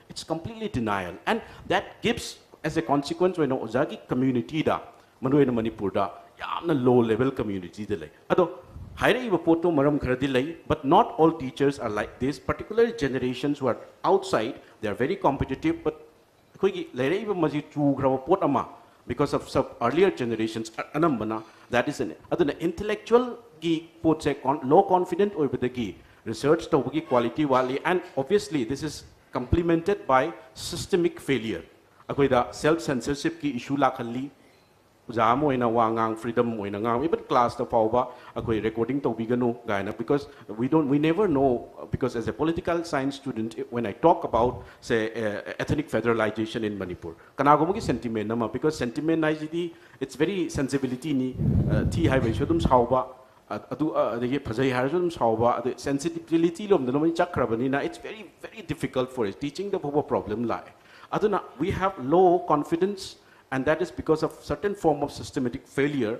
it's completely denial, and that gives as a consequence when ozagi community da manuena Manipur da yamna low level community de lay ado haire iba poto maram kharadi lay, but not all teachers are like this. Particular generations who are outside, they are very competitive, but akoigi laire iba maji chu grava pot ama because of some earlier generations anambana, that is an intellectual gi pot low confident or with the gi research to quality wali, and obviously this is complemented by systemic failure. Akoi da self censorship ki issue la khalli uza mo ina wangang freedom mo ina ngang even class ta fauba akoi recording to bigano gaina, because we never know, because as a political science student when I talk about say ethnic federalization in Manipur kanago mo gi sentiment nama, because sentiment naiji it's very sensibility ni thi hai shodum sauba adu the phajai harzum sauba the sensitivity lom no chakrabani na, it's very difficult for us teaching the problem lie aduna we have low confidence. And that is because of certain form of systematic failure,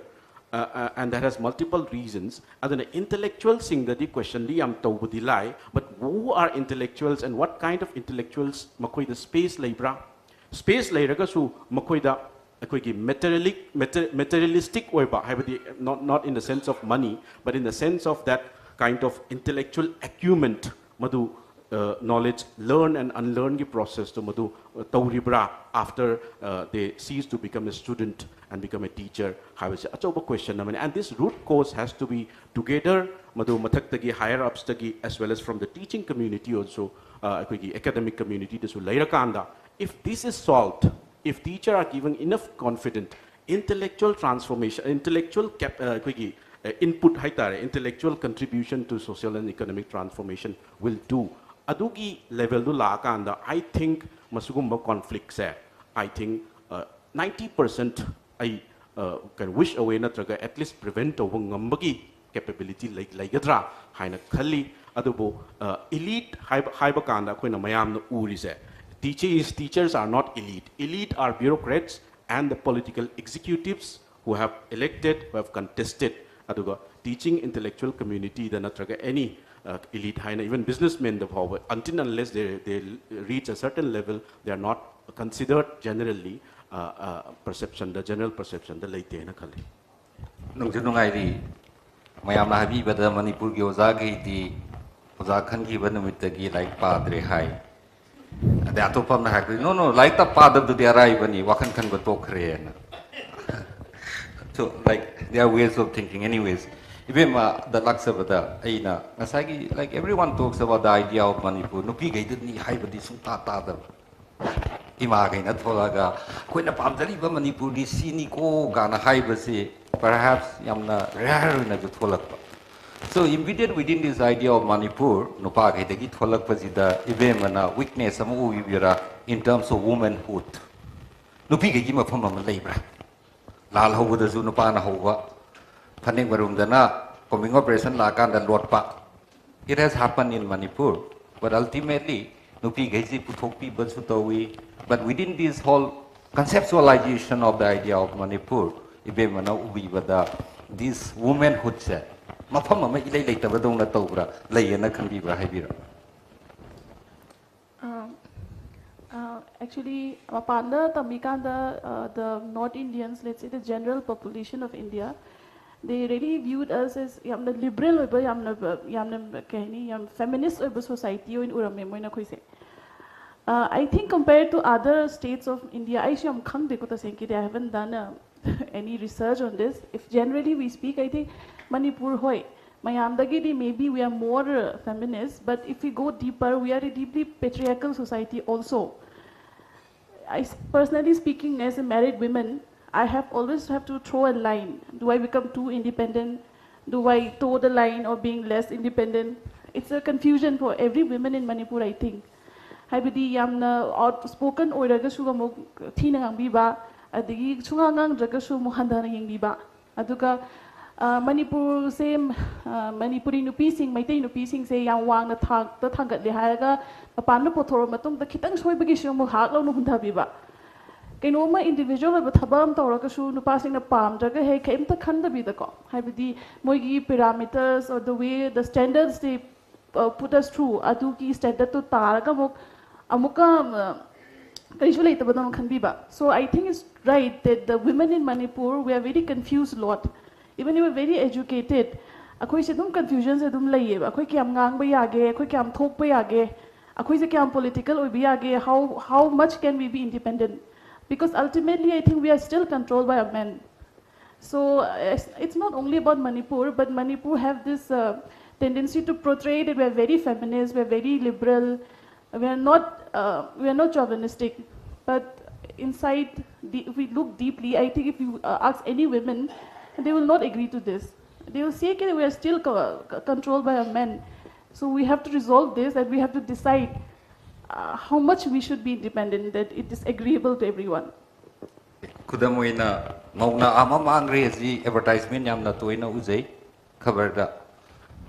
and that has multiple reasons. And then intellectuals sing the question li am tawbudi lai, but who are intellectuals and what kind of intellectuals makoi the space labra? space ꯂꯩꯔꯒꯁꯨ ꯃꯈꯣꯏꯗ ꯑꯩꯈꯣꯏꯒꯤ materialistic ꯑꯣꯏꯕ ꯍꯥꯏꯕꯗꯤ not in the sense of money but in the sense of that kind of intellectual acumen madu knowledge learn and unlearn the process to madu tauribra after they cease to become a student and become a teacher habise achoba question and this root cause has to be together madu mathaktagi higher ups tagi as well as from the teaching community also academic community to lairakanda if this is solved if teachers are given enough confidence intellectual transformation intellectual input haitare intellectual contribution to social and economic transformation will do adugi level du la kanda I think masugumba conflicts I think 90% I can wish away natraga at least prevent over ngambagi capability like gadra haina khali adubo elite haiba kanda koina mayam na urise teachers are not elite elite are bureaucrats and the political executives who have elected who have contested aduga teaching intellectual community the natraga any elite haina even businessmen the power until unless they reach a certain level they are not considered generally perception the general perception the leite na khali nungju nungai ri mayam na habi bada manipur gi oza gi di oza khan gi ban numit gi like padre hai ade atopam na hakri no like ta padab du dia rai bani wakhan khan go tokre na so like there are ways of thinking anyways even the laksabada aina nasagi like everyone talks about the idea of manipur nupi gai ni hai badi sung ta da ima gai na tholaga koina pamjari ba manipur di sini ko gana hai basi perhaps yamna rare na ju tholakpa so embedded within this idea of manipur nupa gai dagi tholakpa jida even mana weakness amu ubira in terms of womanhood nupi gai ma pham ma leibra lal hobada ju nupa na hoba Paning barumdana coming operation la kan dan lotpa it has happened in Manipur but ultimately nupi gaiji puthokpi bansutawi but within this whole conceptualization of the idea of Manipur ibe mana ubi bada this womanhood se mafam ma ilai leitaba dongna tawbra layena khanbi bra haibira actually apanda tamikanda the North Indians, let's say the general population of India, they really viewed us as yamna liberal oiba yamna kahini yam feminist oiba society in urame moina khoise I think compared to other states of India I am khang dekho ta senki I haven't done any research on this if generally we speak I think Manipur hoy mayamdagi maybe we are more feminist but if we go deeper we are a deeply patriarchal society also I personally speaking as a married woman I have always have to throw a line. Do I become too independent? Do I toe the line of being less independent? It's a confusion for every woman in Manipur, I think. Haibidi yamna outspoken oiraga su mo thina ngambi ba adigi chungangang jaga su mo handana yengbi ba aduga Manipur same Manipuri nupi sing maitai nupi sing se yang wang na thangat le haraga panna pothor matung da khitang soibagi su mo hak lo no hundabi ba Kainoma individual but habam taurakasu no passing a palm jaga hey came to kandabidako. Habidi moigi parameters or the way the standards they put us through aduki standard to taragamuk amuka visually can be ba. So I think it's right that the women in Manipur we are very confused lot. Even if we are very educated, akoi se dum confusions se dum laye akoi kyam ngang ba yage akoi kyam thok ba yage akoi se kyam political oi ba yage how much can we be independent? Because ultimately, I think we are still controlled by a man. So it's not only about Manipur, but Manipur have this tendency to portray that we are very feminist, we are very liberal, we are not chauvinistic. But inside, if we look deeply, I think if you ask any women, they will not agree to this. They will say that we are still controlled by a man. So we have to resolve this, and we have to decide how much we should be independent, that it is agreeable to everyone. Kudamoina mauna ama mangre ji advertisement yamna toina ujai khabar da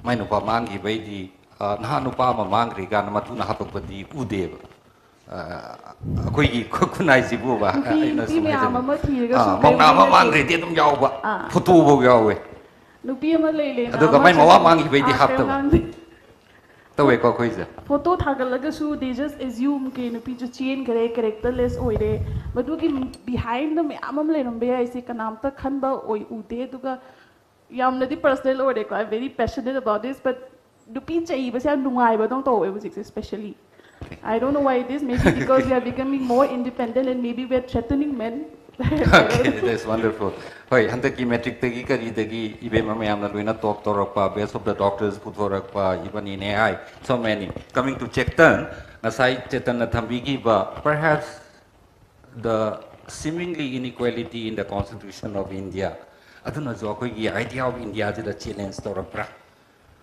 mainu pa mangi baidi na nu pa ma mangre ga na matu na hatok badi udeb akoi gi kunai ji bu ba ina su mauna ama mangre te dum yaw ba photo bo yaw we nupi ama lele adu ga mai mawa mangi baidi hapta tawai ko khoi ja photo thagalagashu they just assume ke nupi ju chain kare characterless oire madu ki behind the amam lenom be ai se kanamta khanba oi ude duga yamna di personal oire ko I'm very passionate about this but nupi chai ba sa nungai ba dong to especially I don't know why it is. Maybe because we are becoming more independent and maybe we are threatening men. Okay, that's wonderful. Hoi, hanta ki metric tagi kari tagi ibe mame amna luina talk torakpa, best of the doctors put torakpa, even in AI, so many. Coming to Chetan, asai Chetan na thambigi ba, perhaps the seemingly inequality in the Constitution of India, aduna jo koi ki idea of India jida challenge torakpra.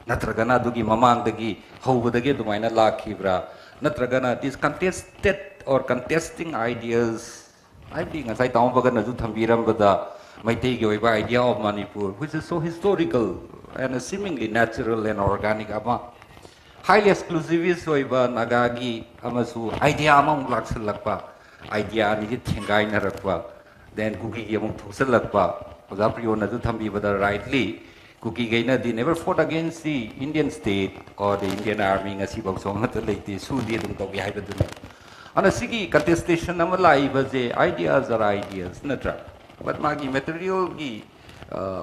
Natragana dugi mamang dagi hobudagi dumaina lakhibra. Natragana these contested or contesting ideas. I think as I town bagan naju thambiram bada Maitei gi oiba idea of Manipur, which is so historical and seemingly natural and organic ama highly exclusivist oiba nagagi amasu idea among laksan lakpa idea ni thengai na rakwa then kuki gi among thusal lakpa oja priyo naju thambi bada rightly Kuki Gaina they never fought against the Indian state or the Indian army ngasi bang song na like the su di dum to bi haiba dun ana sigi contestation na malai baje ideas are ideas natra but magi material gi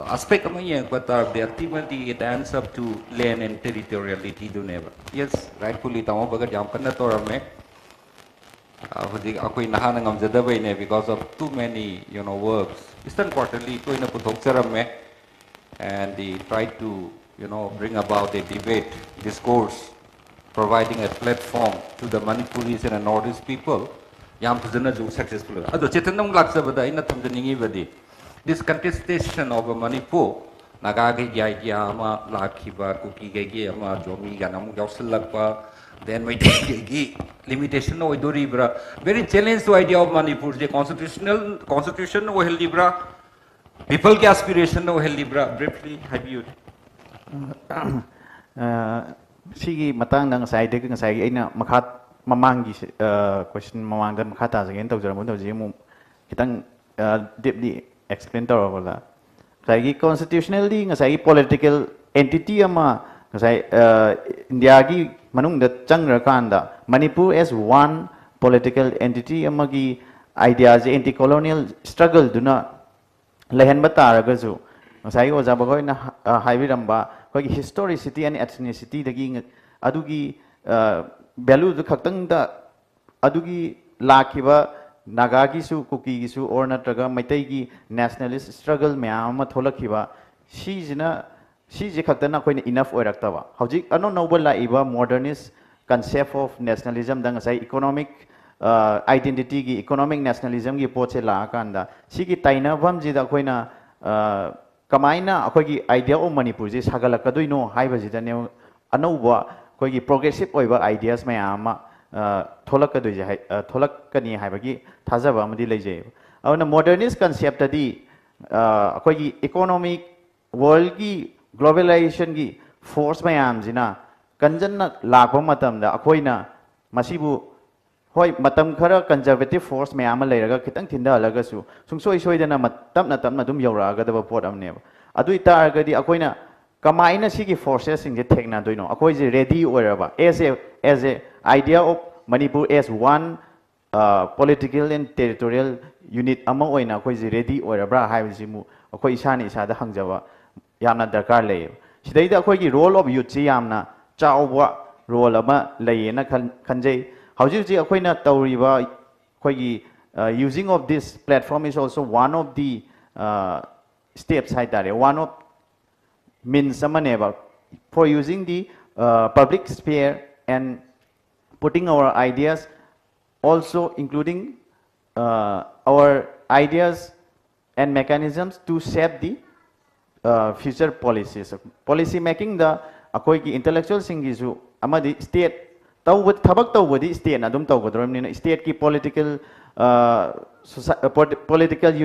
aspect among yang but the ultimately it ends up to land and territoriality do never yes rightfully tawo baga jam kana torame hodi akoi nahan ngam jadabai ne because of too many works Eastern Quarterly to ina puthok charame and they tried to bring about a debate discourse providing a platform to the Manipuris and the Northeast people yam phajana ju successful ado chetanam laksa bada ina thamjaningi badi this contestation of Manipur naga ge idea ama lakhiba kuki ge ama jomi ganam yausalakpa then my gi limitation no idoribra very challenge to idea of Manipur the constitution no helibra people ki aspiration no helibra briefly have you sigi matang nang sai de ngang sai aina makhat mamangi question mamang dan makha ta again tawjara mo tawji mu kitang deeply explain tawala sai gi constitutionally ngang sai political entity ama ngai India gi manung da changra kanda Manipur as one political entity amagi ideas anti colonial struggle duna lehen bataragazu ngai oja bagoi na haibiramba koi historicity and ethnicity dagi adugi value du khaktang da adugi lakhiba naga gi su kuki gi su or natraga maitai gi nationalist struggle myam ma tholakhiba si khaktana koina enough oiraktaba hojik ano noble laiba modernist concept of nationalism dang sai economic identity gi economic nationalism gi poche la kanda sigi taina bam ji da koina kamaina akoi gi idea of Manipur ji sagalakadoino haiba ji da ne anouba koi gi progressive oiba ideas mayama tholakadoi ji tholakani haiba gi thajaba amadi leije awna modernist concept adi akoi gi economic world gi globalization gi force mayam jina kanjanna lakpa matam da akoina masibu hoi matam khara conservative force mayam leiraga kitang thinda alaga su sungsoi soidana tamna dum yaura ga da pot amne adu itar ga di akoina kamaina sigi forces sing je thekna doino akoi je ready oiraba as a idea of Manipur as one political and territorial unit ama oina akoi je ready oirabra haibisimu akoi isani isa da hangjaba yamna darkar lay sidaida akoi gi role of youth ji yamna chawwa role ama layena khanjai hauji ji akoina tawriba akoi using of this platform is also one of the steps haitare one of means amaneba for using the public sphere and putting our ideas also including our ideas and mechanisms to shape the future policies policy making the akoi ki intellectual singisu amadi state tawbut thabak tawbudi state na dum tawgodrom ni state ki political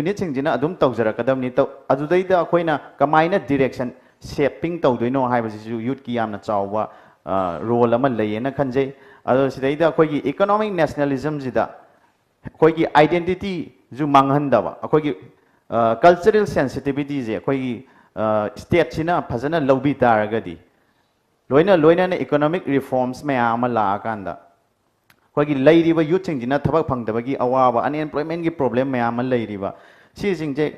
unit singjina adum tawjara kadam ni taw adudai da akoina kamaina direction shaping tawdoino haibasisu youth ki yamna chawwa role ama layena khanjai ado sidai da akoi ki economic nationalism jida akoi ki identity ju manghandaba akoi ki cultural sensitivity je akoi ki state sina phajana lawbi taragadi loina economic reforms me ama la kanda khoi gi leiriba youth sing jina thabak phangdabagi awaba unemployment gi problem me ama leiriba si sing je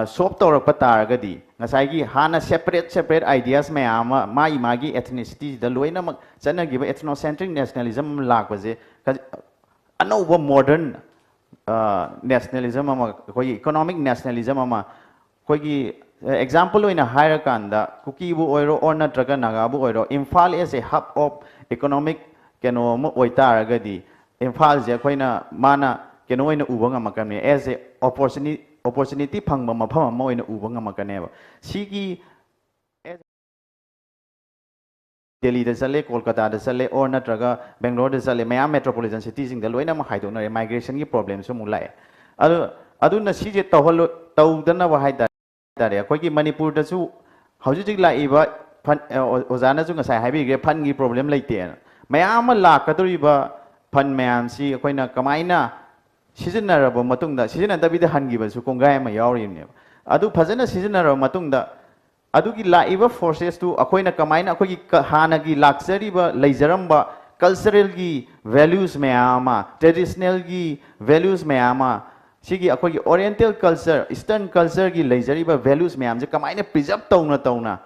solve tawrak pataragadi ngasai gi hana separate ideas me ama mai magi ethnicity da loina mak chana gi ba ethnocentric nationalism lakbaje anova modern nationalism ama khoi economic nationalism ama khoi gi example oina hire kanda kuki bu oiro or natraga naga bu oiro imphal is a hub of economic keno mo oitaragadi imphal je khoina mana keno oina ubanga makane as a opportunity phangba mafam ama oina ubanga makane ba sigi Delhi da chale Kolkata da chale or natraga Bangalore da chale maya metropolitan cities sing da loina ma haidona migration gi problems mu lai adu na si je tawhal tawdana wa haida tare akhoi Manipur da su hauji lai ba ozana su ngasai haibi ge phan gi problem leite mayam la kaduri ba phan mayam si akhoi kamaina season rabo matung da season da bi da han gi ba su kongai ma yauri ne adu phajana season rabo matung da adu gi lai ba forces tu akhoi kamaina akhoi hana gi luxury ba leijaram ba cultural gi values mayama traditional gi values mayama Sigi akhoi Oriental culture, Eastern culture ki leijariba values mayam je kamaina preserve tawna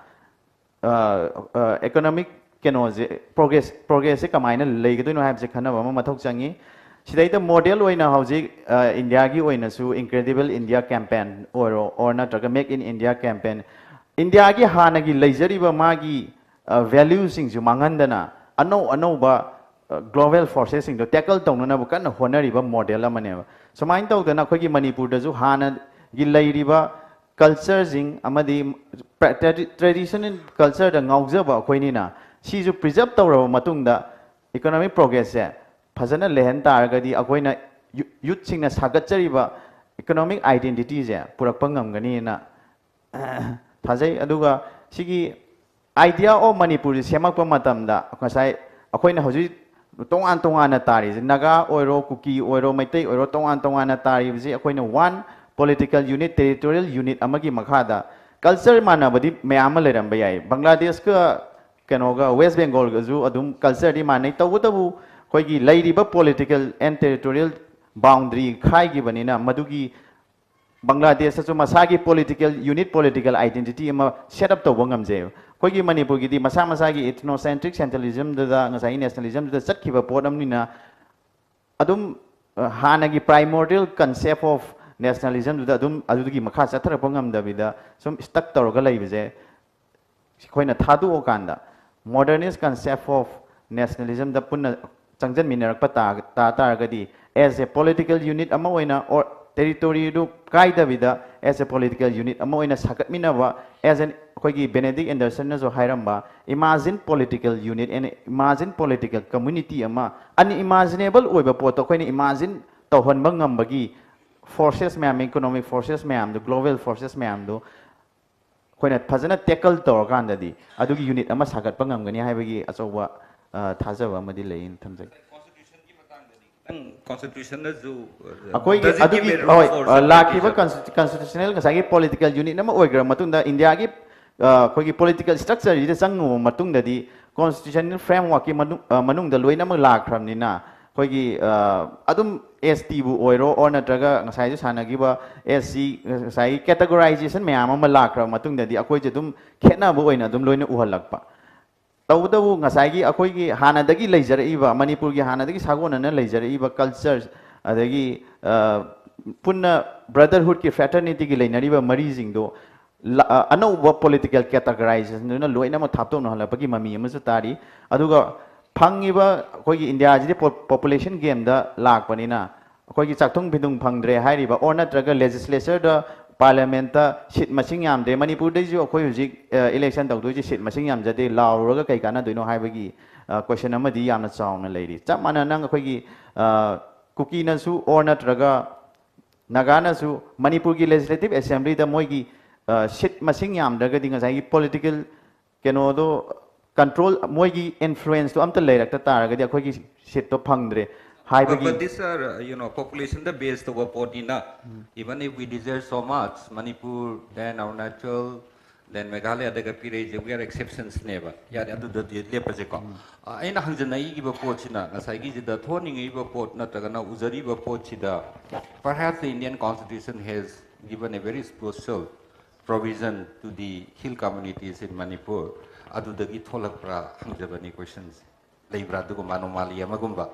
economic keno je progress se kamaina leigadoino haib je khana ba mathok changi sidai the model oina hauji India gi oina su incredible India campaign or na traga make in India campaign India gi hana gi leijariba magi values sing ju mangandana ano ba global forces sing to tackle tawna bu kan honariba model amane Sumain tau dana khoi gi Manipur da ju hana gi leiriba culture jing amadi traditional culture da ngauja ba khoi ni na si ju preserve tawra matung da economic progress se phajana lehen tar ga di akhoi na youth sing na sagatchari ba economic identity je purak pangam gani na thajai aduga sigi idea of Manipur semak pa matam da ngasai akhoi na hoji tongan na tari naga oiro kuki oiro maitai oiro tongan na tari bisi akoina one political unit territorial unit amagi makhada culture mana badi mayam leram bayai Bangladesh ka kenoga West Bengal ga ju adum culture di manai tawu khoi gi leiriba political and territorial boundary khai gi banina madugi Bangladesh su masagi political unit political identity ama set up to bangam je khoi gi Manipur gi di masa gi ethnocentric centralism da ngasai nationalism da chatkiba podam ni na adum hana gi primordial concept of nationalism da adum adugi makha chathar bangam da bida sum stuck tor ga lai je khoi na thadu o kanda modernist concept of nationalism da punna changjan minerak pata ta ga di as a political unit ama oina or territory do kaida vida as a political unit ama oina sakat minawa as an khoi Benedict Anderson na jo hairamba imagine political unit and imagine political community ama unimaginable oiba poto khoi imagine tawhan bangam bagi forces mayam economic forces mayam do global forces mayam do khoi na phajana tackle tor kan di adugi unit ama sagat pangam gani haibagi achowa thajaba amadi lein thamjai Constitution na ju akhoi adugi lakiba constitutional ngasagi political unit nama oigra matunda India gi khoi political structure ida changu matunda di constitutional framework ki manung da loina ma lakramni na khoi gi adum ST bu oiro or natraga ngasai ju sanagi ba SC ngasai categorization mayam ma lakram matunda di akhoi je dum khena bu oina dum loina uhalakpa tawdabu ngasai gi akhoi gi hana dagi leijaraiba Manipur gi hana dagi sagona na leijaraiba culture adagi punna brotherhood ki fraternity gi leinariba mari jing do anova political categorization na loina ma thapto na halapagi mami ama su tari aduga phangiba akhoi gi India ji population game da lakpani na akhoi gi chakthung bindung phangdre hairiba or natraga legislature da parliament ta seat masing yam de Manipur de ju akhoi hujik election tawdu ji seat masing yam jade lauraga kai kana doino haibagi question amadi yamna chawna leiri chap mana nang akhoi gi kuki na su or natraga nagana su Manipur gi legislative assembly da moi gi seat masing yam daga dinga sai political keno do control moi gi influence to amta leirak ta taraga di akhoi gi seat to phangdre But these are, population the based over Podina. Even if we desire so much, Manipur, then Arunachal, then Meghalaya daga pire we are exceptions never. Yeah, adu the lepajeko. Aina hanjanai giba pochina, asagi the thoning iba pot natagana uzari ba pochida. Perhaps the Indian Constitution has given a very special provision to the hill communities in Manipur. Adu the githolakra hanjabani questions. Leibra dugo manomali magumba.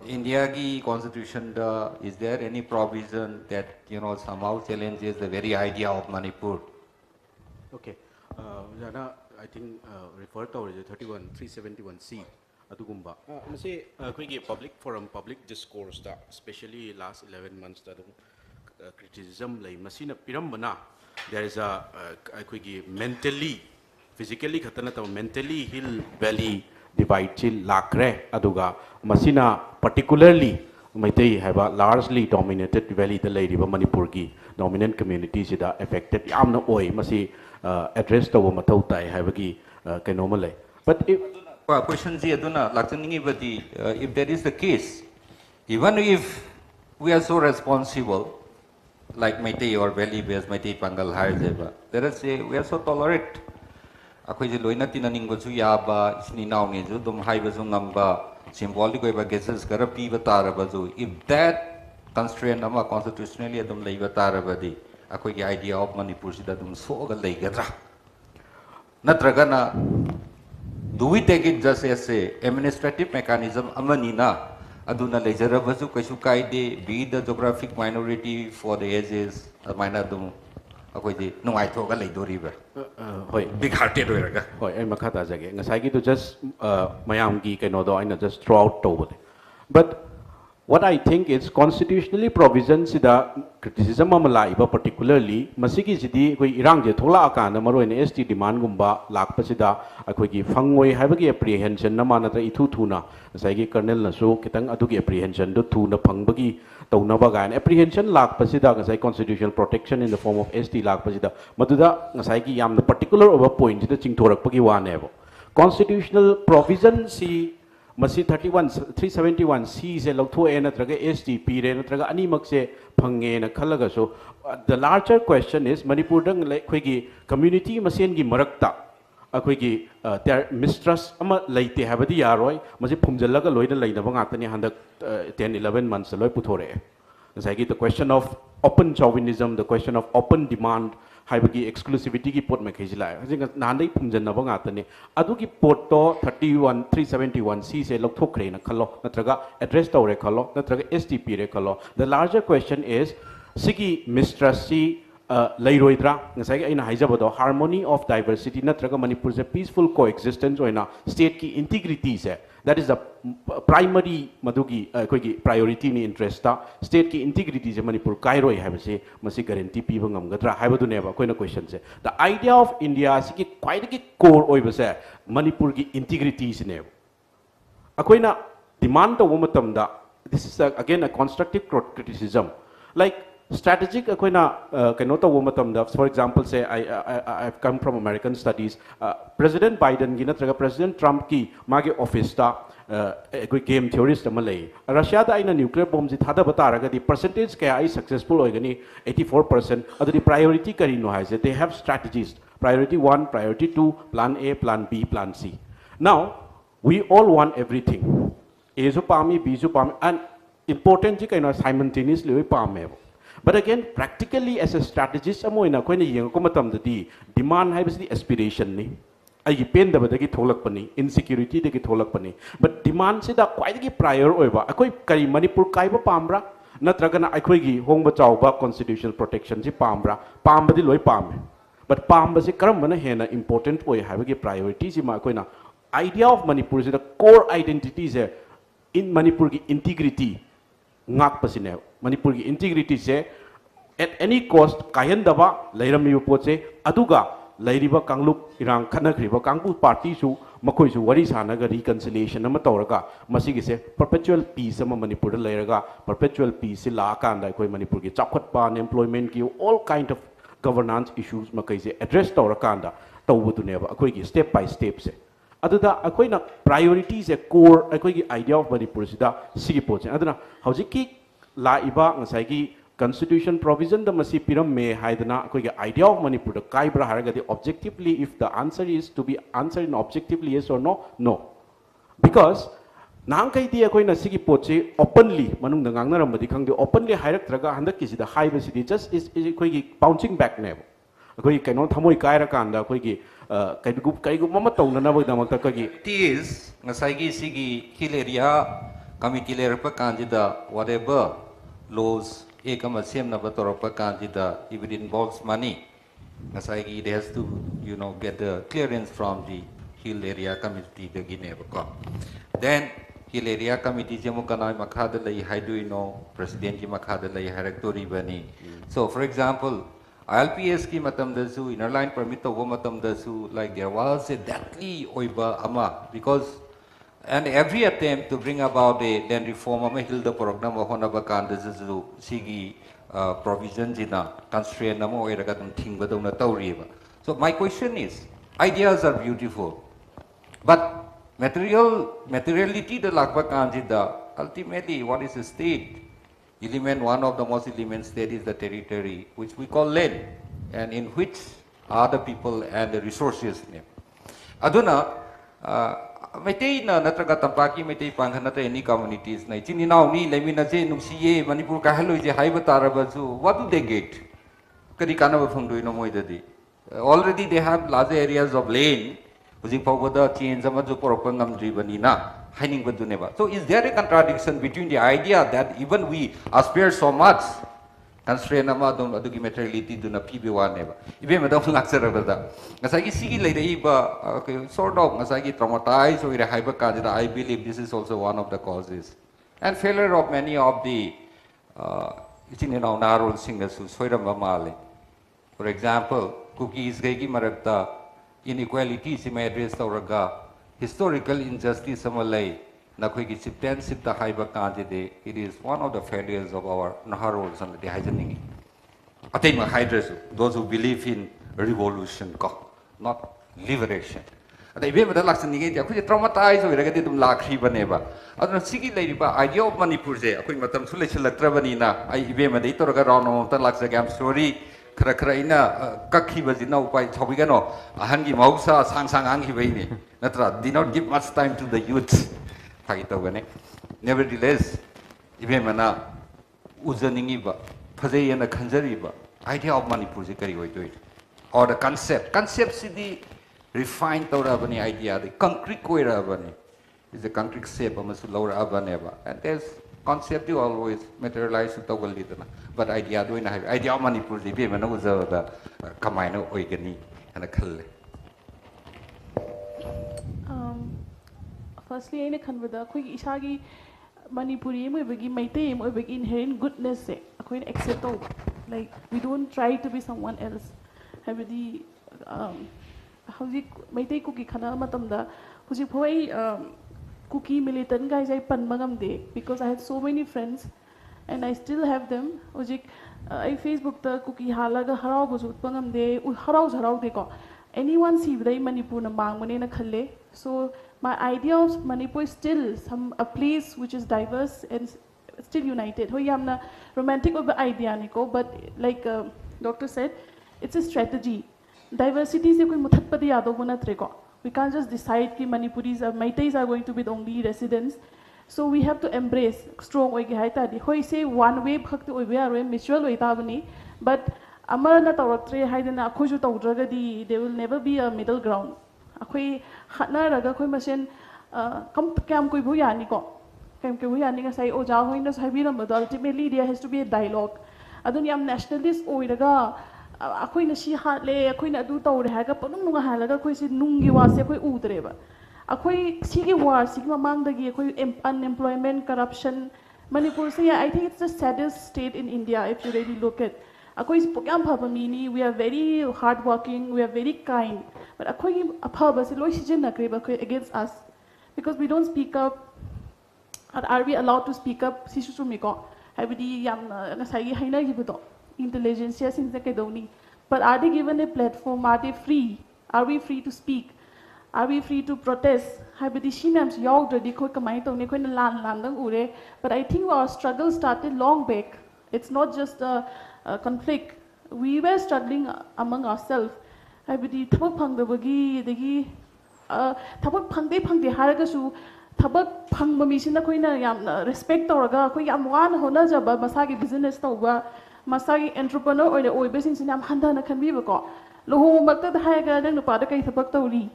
India ki constitution is there any provision that somehow challenges the very idea of Manipur? Okay, Jana, I think referred to the 371C. Adugumba. Masi koi public forum, public discourse da, especially last 11 months da criticism lay masina pirambana. There is a koi mentally, physically khatana ta mentally hill valley divide chil lakre aduga masina particularly Maitai have a largely dominated valley the lady Manipur ki dominant communities that affected yamna oi masi address to matau tai have gi kanomale but if question ji aduna lakchaningi badi if there is the case even if we are so responsible like Maitai or valley based Maitai Pangal Harzeba there is a we are so tolerant akhoi je loina tinaning basu yaba isni naungi ju dum hai basu ngamba symbolic way gazes garapi batara bazu if that constraint ama constitutionally adum lei batara badi akhoi gi idea of Manipur sida dum so ga lei gadra natragana do we take it just as a administrative mechanism amanina aduna lejara bazu kaisu kaide be the geographic minority for the ages maina dum akhoi ji nungai thoga lei doriba hoi big hearted oiraga hoi ai makhata jage ngasai gi to just mayam gi kaino do aina just throw out to but what I think is constitutionally provision sida criticism amala iba particularly masigi sidi koi irang je thola akana maro in ST demand gumba lakpa sida akoi gi fangoi habagi apprehension na mana ta ithu thuna ngasai gi kernel na so kitang adugi apprehension do thuna phangbagi tawna gan apprehension lakpa sida ngasai constitutional protection in the form of ST lakpa sida maduda ngasai gi yamna particular over point sida chingthorak pagi wanebo constitutional provision si masi 371 C se lautho e natraga ST P re natraga animak se phange na khalaga so the larger question is Manipur dang khoi gi community masen gi marakta akhoi gi their mistrust ama leite habadi yaroi masi phumjalaga loina leina ba ngata ni handak 10-11 months loi puthore sai gi the question of open chauvinism the question of open demand haibagi exclusivity ki pot me khejila hajing nanai phumjan na ba ngata ni adugi pot to 371 C se lokthokre na khalo natraga address tawre khalo natraga STP re khalo the larger question is sigi mistrust si leiroidra ngasai aina haijabado harmony of diversity natraga Manipur se peaceful coexistence oina state ki integrity se that is the primary madugi koi gi priority ni interest ta state ki integrity je Manipur kairoi habase masi guarantee pi bangam gadra haibadu ne ba koina question se the idea of India si ki quite ki core oi base Manipur ki integrity is ne akoina demand to womatam da this is again a constructive criticism like strategic akoina kanota womatam da for example say I've come from American studies President Biden gi natraga President Trump ki mage office ta koi game theorist amalai Russia da ina nuclear bomb ji thada bataraga di percentage kaya ai successful oigani 84% aduri priority kari no haise they have strategies priority 1 priority 2 plan A plan B plan C now we all want everything A su pami B su pami and important ji kaina simultaneously we pame but again practically as a strategist amoina koina yeng ko matam da di demand haibasi aspiration ni ai pen da badagi tholak pani insecurity de ki tholak pani but demand se da quite ki prior oiba akoi kari Manipur kai ba pamra natraga na akoi gi hongba chawba constitutional protection ji pamra pambadi loi pame but pamba se karam bana hena important oi haibagi priority ji ma koina idea of Manipur is the core identity is in Manipur ki integrity ngak pasine Manipur ki integrity se at any cost kayan daba lairami pot se aduga lairiba kangluk irang khanagriba kangpu party su makoi su wari sanaga reconciliation ama tawraga masigi se perpetual peace ama Manipur da lairaga perpetual peace se la kan da koi Manipur ki chakhatpa unemployment ki all kind of governance issues makai se address tawrakanda tawbudu neba akoi ki step by step se aduda akoi na priorities e core akoi ki idea of Manipur sida sigi pot se aduna hauji ki la iba ngasai ki constitution provision the masi piram me haidana koi idea of Manipur the kaibra haragadi objectively, if the answer is to be answered in objectively yes or no, no. Because nang kai dia koi na sigi poche openly manung da ngang naram badi khangde openly hairak traga handak kisi da haiba sidi just is koi gi bouncing back ne koi kaino thamoi kaira kanda koi gi kai gu mama tong na ba da mak ta koi gi it is ngasai gi sigi hill area committee layer pa candida whatever laws ekama sem na ba torpa candida if it involves money ngasai gi it has to get the clearance from the hill area committee the gineba ko then hill area committee jemu kanai makhada lai haidu president ki makhada lai haraktori bani so for example ILPS ki matam da su inner line permit to matam da su like there was a deadly oiba ama because and every attempt to bring about a land reform ama hilda program hona ba kan da su sigi provision jina constraint ama oiraga tum thingba dona tawriba so my question is ideas are beautiful but materiality the lakpa kanjida ultimately what is the state element one of the most element state is the territory which we call land and in which are the people and the resources aduna meitei na natraga tampaki meitei panghanata any communities na chini now ni lemina je nungsiye Manipur ka haloi je haiba tarabazu what do they get kadi kana ba phangdoi no moidadi already they have large areas of land Hujing Pawada change Amaju Poropangam Dribanina, Hining Baduneva. So is there a contradiction between the idea that even we aspire so much, constrain Amadon Adugi materiality do not PB1 never. Even Madame Laxarabada. Nasagi Sigi Lady sort of Nasagi traumatized or a hyper candidate, I believe this is also one of the causes. And failure of many of the narrow singers who Soira Mamali. For example, cookies Gagi Marakta. Inequality si may address tauraga historical injustice samalay na koi ki sipten sipta haiba candidate it is one of the failures of our naharols and the haijaningi atay ma hydras those who believe in revolution ko not liberation atay be mada laksan ni ge akoi traumatize hoiraga ti dum lakhri baneba aduna sigi leiriba idea of Manipur je akoi matam thulai silatrabani na ai ibe madai toraga round ta laksa gam story kara kara ina kakhi bazina upai chobigano ahangi mausa sang angi baini natra did not give much time to the youth phagitogane nevertheless ibe mana uzaningi ba phajai na khanjari ba idea of Manipur je kari hoitoi or the concept sidi refined tora bani idea the concrete koira bani is a concrete shape amasu laura abaneba and there's concept you always materialize to tawalidana but idea do na idea of Manipur di be mana uza da kamai na oigani ana khalle firstly aina khanbada khoi isagi Manipuri mo bagi maitei mo bagi inherent goodness se khoi accept to like we don't try to be someone else habidi hauji maitei ku ki khana matamda huji phoi cookie militant guys I pan magam de because I had so many friends and I still have them ojik I Facebook the cookie halaga harau buzut pangam de harau de ko anyone see dai Manipur na mang mane na khalle so my idea of Manipur is still a place which is diverse and still united ho yamna romantic of the idea niko but like doctor said it's a strategy diversity se koi muthat padi yado banatre ko we can't just decide that Manipuris or Meiteis are going to be the only residents. So we have to embrace strong oigi haitadi. Hoi say one way bhakti oibe are mutual oitabani, but amara na tawatre haidana akhoju tawdragadi there will never be a middle ground. Akhoi hatna raga khoi masen kam koi bu yani ko. Kam koi bu yani ka sai oja hoina saibira but ultimately there has to be a dialogue. Adun yam nationalist oiraga akoi na si hatle akoi na du tawre haga panung nunga halaga khoi si nungi wase khoi udreba akoi sigi war sigi mamang dagi akoi unemployment corruption Manipur say I think it's the saddest state in India if you really look at akoi pokam phaba mini we are very hardworking we are very kind but akoi aphaba se loi sijin nakreba khoi against us because we don't speak up are we allowed to speak up si su mi ko habidi yam na sai haina gibudo intelligence since the Kedoni. But are they given a platform? Are they free? Are we free to speak? Are we free to protest? But I think our struggle started long back. It's not just a conflict. We were struggling among ourselves. Haibidi thabak phangdabagi dagi thabak phangde haragasu thabak phangba misina koina yamna respect tawraga koi yam wan hona jaba masagi business tawba masagi entrepreneur oine oibesing sinam handana khanbiba ko lohong makta da haiga nang nupa da kai thabak tawri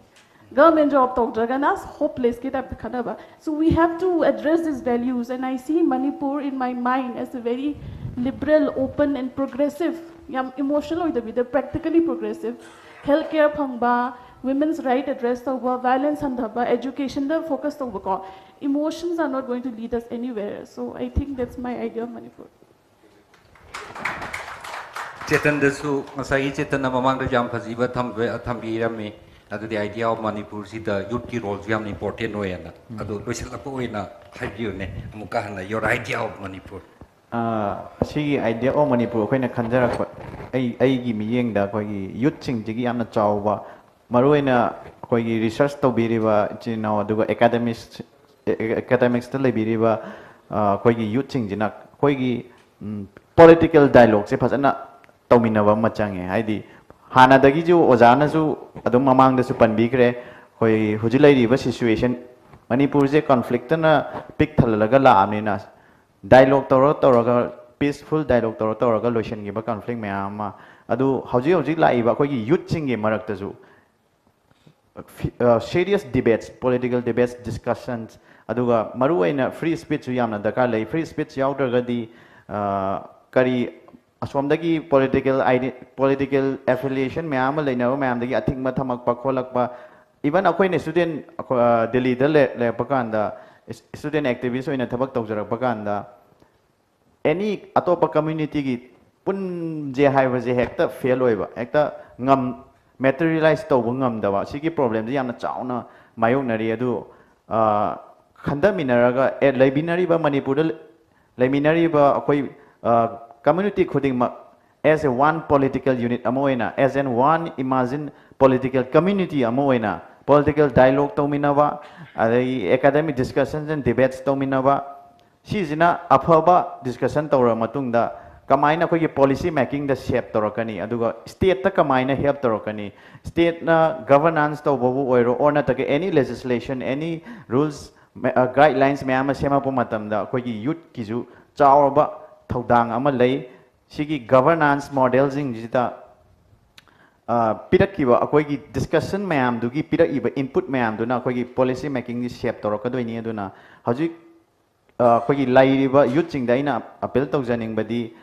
government job tawdraga hopeless ki type khanaba. So we have to address these values, and I see Manipur in my mind as a very liberal, open and progressive, yam emotional oidabida practically progressive. Healthcare phangba, women's right address tawba, violence handaba, education da focus tawba ko. Emotions are not going to lead us anywhere. So I think that's my idea of Manipur. Chetan desu masai Chetan na mamang da jam phajiba thambi the idea of Manipur is the youth ki role very important way na adu loisila ko ina haibiu ne amuka hana your idea of Manipur si idea of Manipur ko na khanjara ko ai gi miyeng da ko gi youth sing ji gi amna chawba maruina ko gi research to biriba chino du academics ta lebiriba ko gi youth sing jina ko gi political dialogue se phasana tawminawa machange haidi hana dagi ju ojana ju adum mamang da su panbigre hoi hujilai riba situation Manipur je conflict na pick thalaga la amina dialogue toro peaceful dialogue toro lotion gi ba conflict me ama adu hoji la iba ko gi youth sing gi marak ta ju serious debates political debates discussions aduga maru aina free speech yamna daka lai free speech yaudra di kari asomdagi political affiliation ma'am लेना ma'am दगी a thing में थमक पखोलक पा even अकोई ने student Delhi ले पकांदा student activist होइना थबक तौजरक पकांदा any अतोपा community की पुन जे high वजे हेक्ता fail होइबा हेक्ता ngam materialize तो ngam दवा सिकी problem जी यामना चाउना मायोग नरी अदु खंडा मिनरगा लेबिनरी बा मणिपुर लेबिनरी बा अकोई community khuding as a one political unit amoina as in one imagine political community amoina political dialogue tominawa academic discussions and debates tominawa sijina aphaba discussion tawra matungda kamaina ko policy making the shape torakani aduga state ta kamaina help torakani state na governance to bobu oiro or na ta any legislation any rules guidelines me ama sema pumatamda ko youth kiju chawba thawdang ama lei sigi governance models in jita pirak kiba akoi gi discussion mayam du gi pirak iba input mayam du na akoi gi policy making gi shape torok doi ni du na haji akoi gi lai riba youth sing dai na appeal tau janing badi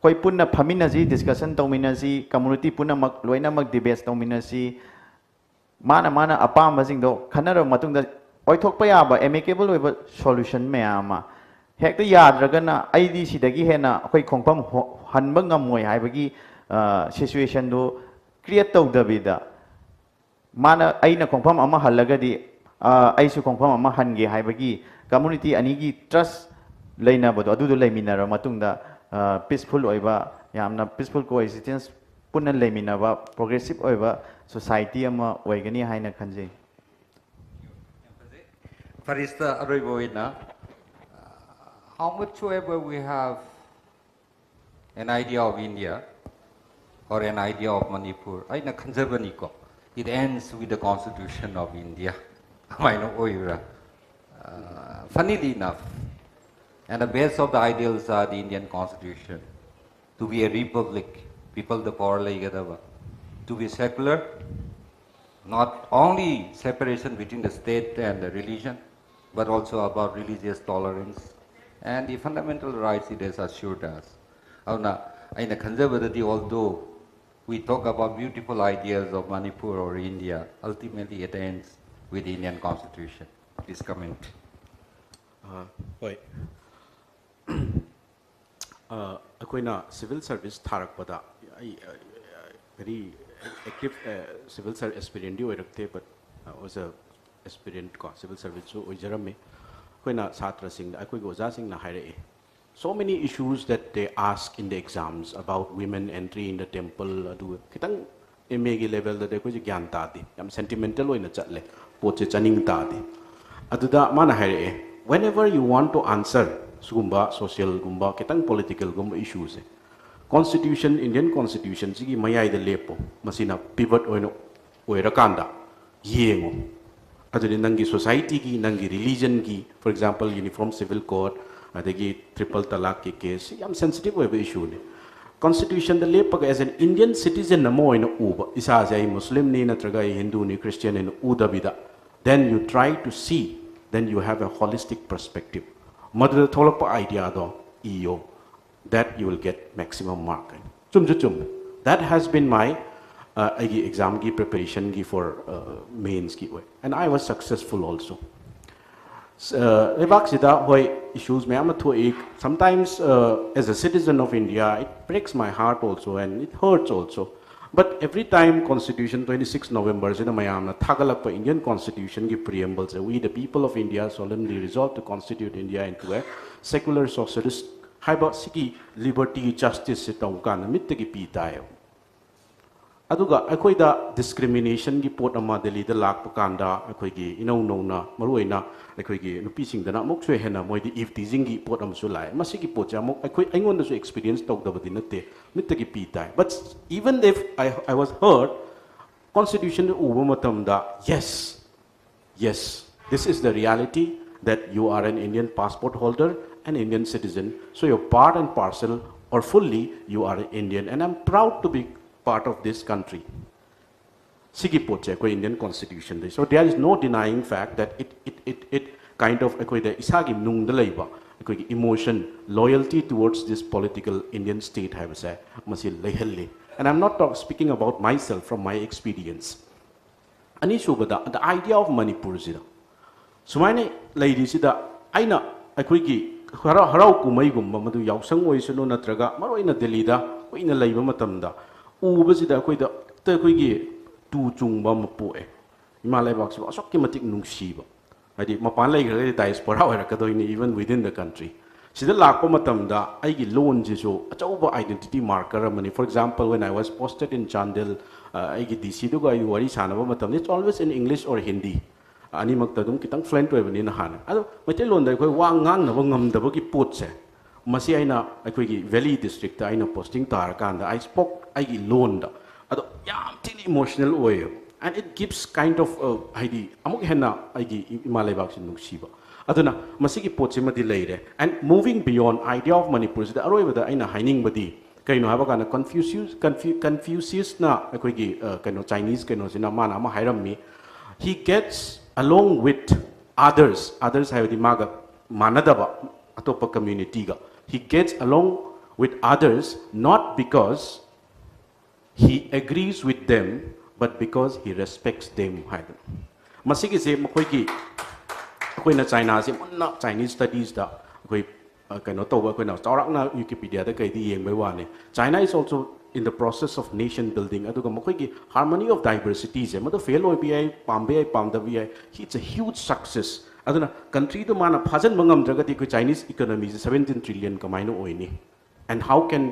koi punna phamina ji discussion tawmina ji community punna mak loina mak debates tawmina ji mana apam basing do khanara matung da oithok pa ya ba amicable oiba solution mayama hekta yadragana aidi sidagi hena akoi khongpam hanba ngamoi haibagi situation do create tawdabida mana aina khongpam ama halagadi aisu khongpam ama hange haibagi community anigi trust leina bodo adu do leiminara matungda peaceful oiba yamna peaceful coexistence punna leiminaba progressive oiba society ama oigani haina khanjei Farista Aroiboina, how much ever we have an idea of India or an idea of Manipur, it ends with the constitution of India. Funnily enough, and the base of the ideals are the Indian constitution, to be a republic, people the power to be secular, not only separation between the state and the religion, but also about religious tolerance and the fundamental rights it has assured us. Although we talk about beautiful ideas of Manipur or India, ultimately it ends with the Indian constitution. Please comment. Civil service tharakpada very active civil service aspirant but was a aspirant civil service so oijarame koina satra sing akoi goja sing na haire so many issues that they ask in the exams about women entry in the temple adu kitang MA level da ko ji gyan ta di yam sentimental oina chatle poche chaning ta di aduda mana haire whenever you want to answer sugumba social gumba kitang political gumba issues constitution Indian constitution sigi mayai da lepo masina pivot oirakanda yengo aduni nangi society gi nangi religion gi for example uniform civil code adagi triple talaq ki case yam sensitive issue ne constitution da lepaga as an Indian citizen na mo ina uba isa ai muslim ni natraga hindu ni christian ni uda bida then you try to see then you have a holistic perspective mother tholapa idea do eo that you will get maximum mark chum that has been my exam gi preparation gi for mains gi way and I was successful also lebak sida hoy issues me am sometimes as a citizen of India it breaks my heart also and it hurts also but every time constitution 26 November sida mayam na thagalak pa Indian constitution gi preamble say we the people of India solemnly resolve to constitute India into a secular socialist haiba sigi liberty justice sita ukana mittagi pi tayo aduga akoi da discrimination gi pot ama Delhi da lak pakanda akoi gi inau no na maruina akoi gi nupi sing dana mok chwe hena moi di if teasing gi pot am su lai masigi pot ja mok akoi aingon da su experience tok da badi nate mittagi pi tai but even if I was hurt constitution uba matam da yes this is the reality that you are an Indian passport holder an Indian citizen so you're part and parcel or fully you are an Indian and I'm proud to be part of this country. Sigi poche ko Indian constitution de. So there is no denying fact that it kind of the isagi nung dalaiba emotion loyalty towards this political Indian state have say masil lehelli. And I'm not speaking about myself from my experience. Ani subada the idea of Manipur sida. Sumaine lady sida aina harau kumai gumba madu yausang oisano natraga maroina Delhi da ko ina laiba matamda ubasida koida ta koigi tu chungba mapoe Himalaya box asokki matik nungsiba hadi mapan lai gre diaspora ora kadoini even within the country sida lakpa matamda aigi loan jiso achauba identity marker mani for example when I was posted in Chandel aigi DC do gai wari sanaba matam it's always in English or Hindi ani makta dum kitang fluent oibani na hana ado mate lon dai koi wangang na ngamdaba ki potse masi aina aikoigi valley district aina posting tar kanda I spoke aigi loan da ado yam tin emotional oil and it gives kind of haidi amuk henna aigi Himalaya box nungsiba aduna masigi potse madi leire and moving beyond idea of Manipur the aroibada aina haining badi kaino haba kana Confucius na aikoigi kaino Chinese kaino sina mana ma hairammi he gets along with others have the maga manadaba atopa community ga he gets along with others not because he agrees with them but because he respects them haida masigi se makoi gi koi na China se munna Chinese studies da koi kaino to koi na chawrak na Wikipedia da kai di yeng bai wane China is also in the process of nation building aduga makoi gi harmony of diversity se mado fail oi bi pambe pamda bi it's a huge success aduna country to mana phajan mangam jagati ko Chinese economy is 17 trillion kamaino oini and how can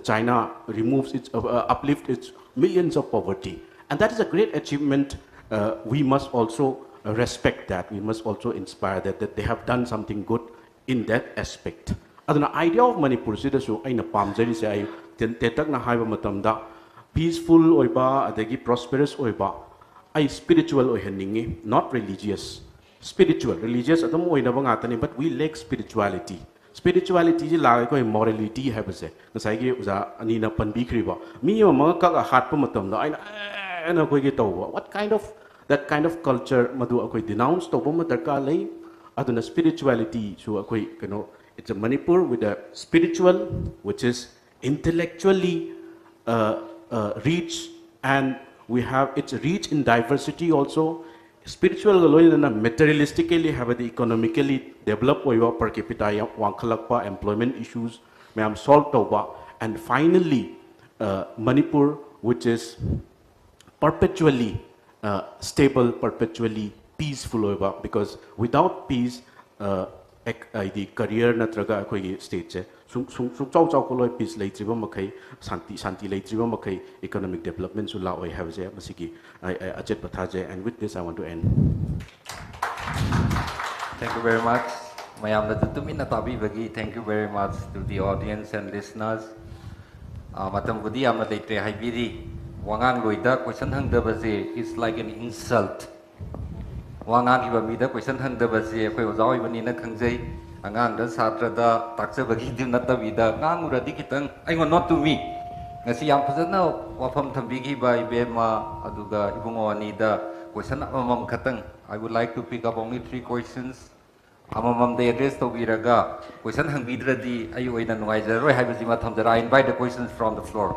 China removes its uplift its millions of poverty and that is a great achievement we must also respect that we must also inspire that they have done something good in that aspect aduna idea of Manipur sida su aina pamjari se ai tetak na haiba matamda peaceful oiba adagi prosperous oiba ai spiritual oihaningi not religious spiritual religious adam oina ba ngatani but we lack spirituality ji lagai ko morality have se nasai gi uza ani na panbi khriba mi ma ka hat pa matam da aina ana ko gi tawba what kind of that kind of culture madu akoi denounce to bom darka lai aduna spirituality so akoi it's a Manipur with a spiritual which is intellectually rich and we have its rich in diversity also spiritual and materialistically have the economically developed per capita wankhalakpa employment issues mayam solved over and finally Manipur which is perpetually stable perpetually peaceful over because without peace the career natraga akoi state che sung chau chau ko loi peace leitriba makai santi leitriba makai economic development su la oi have je masiki achet patha je and with this I want to end. Thank you very much mayamna tumina tabi bagi. Thank you very much to the audience and listeners. Matam budi amna leitre haibiri. Wangang loida question hangda baze is like an insult. Wangang iba mida question hangda baze koi ozai bani na khangjai. Angang da satra da taksa bagi dim nata vida ngang uradi kitang aingon not to me. Ngasi yam phajana wafam thambigi ba ibema aduga ibungo ani da question amam khatang. I would like to pick up only 3 questions. Amam de address to biraga question hangbidradi ayu oina nuaijaroi haibaji ma thamjara. I invite the questions from the floor.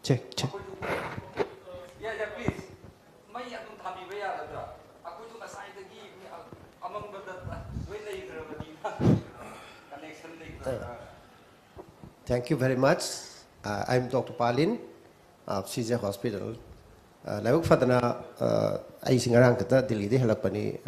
Check, check. Yeah, please. May atong thabi ba ya da. Ako to aside dagi amam bada way lay grabadi connection lay. Thank you very much. I'm Dr. Palin of CJ Hospital. Labuk Fadana, I sing around Delhi, the Halapani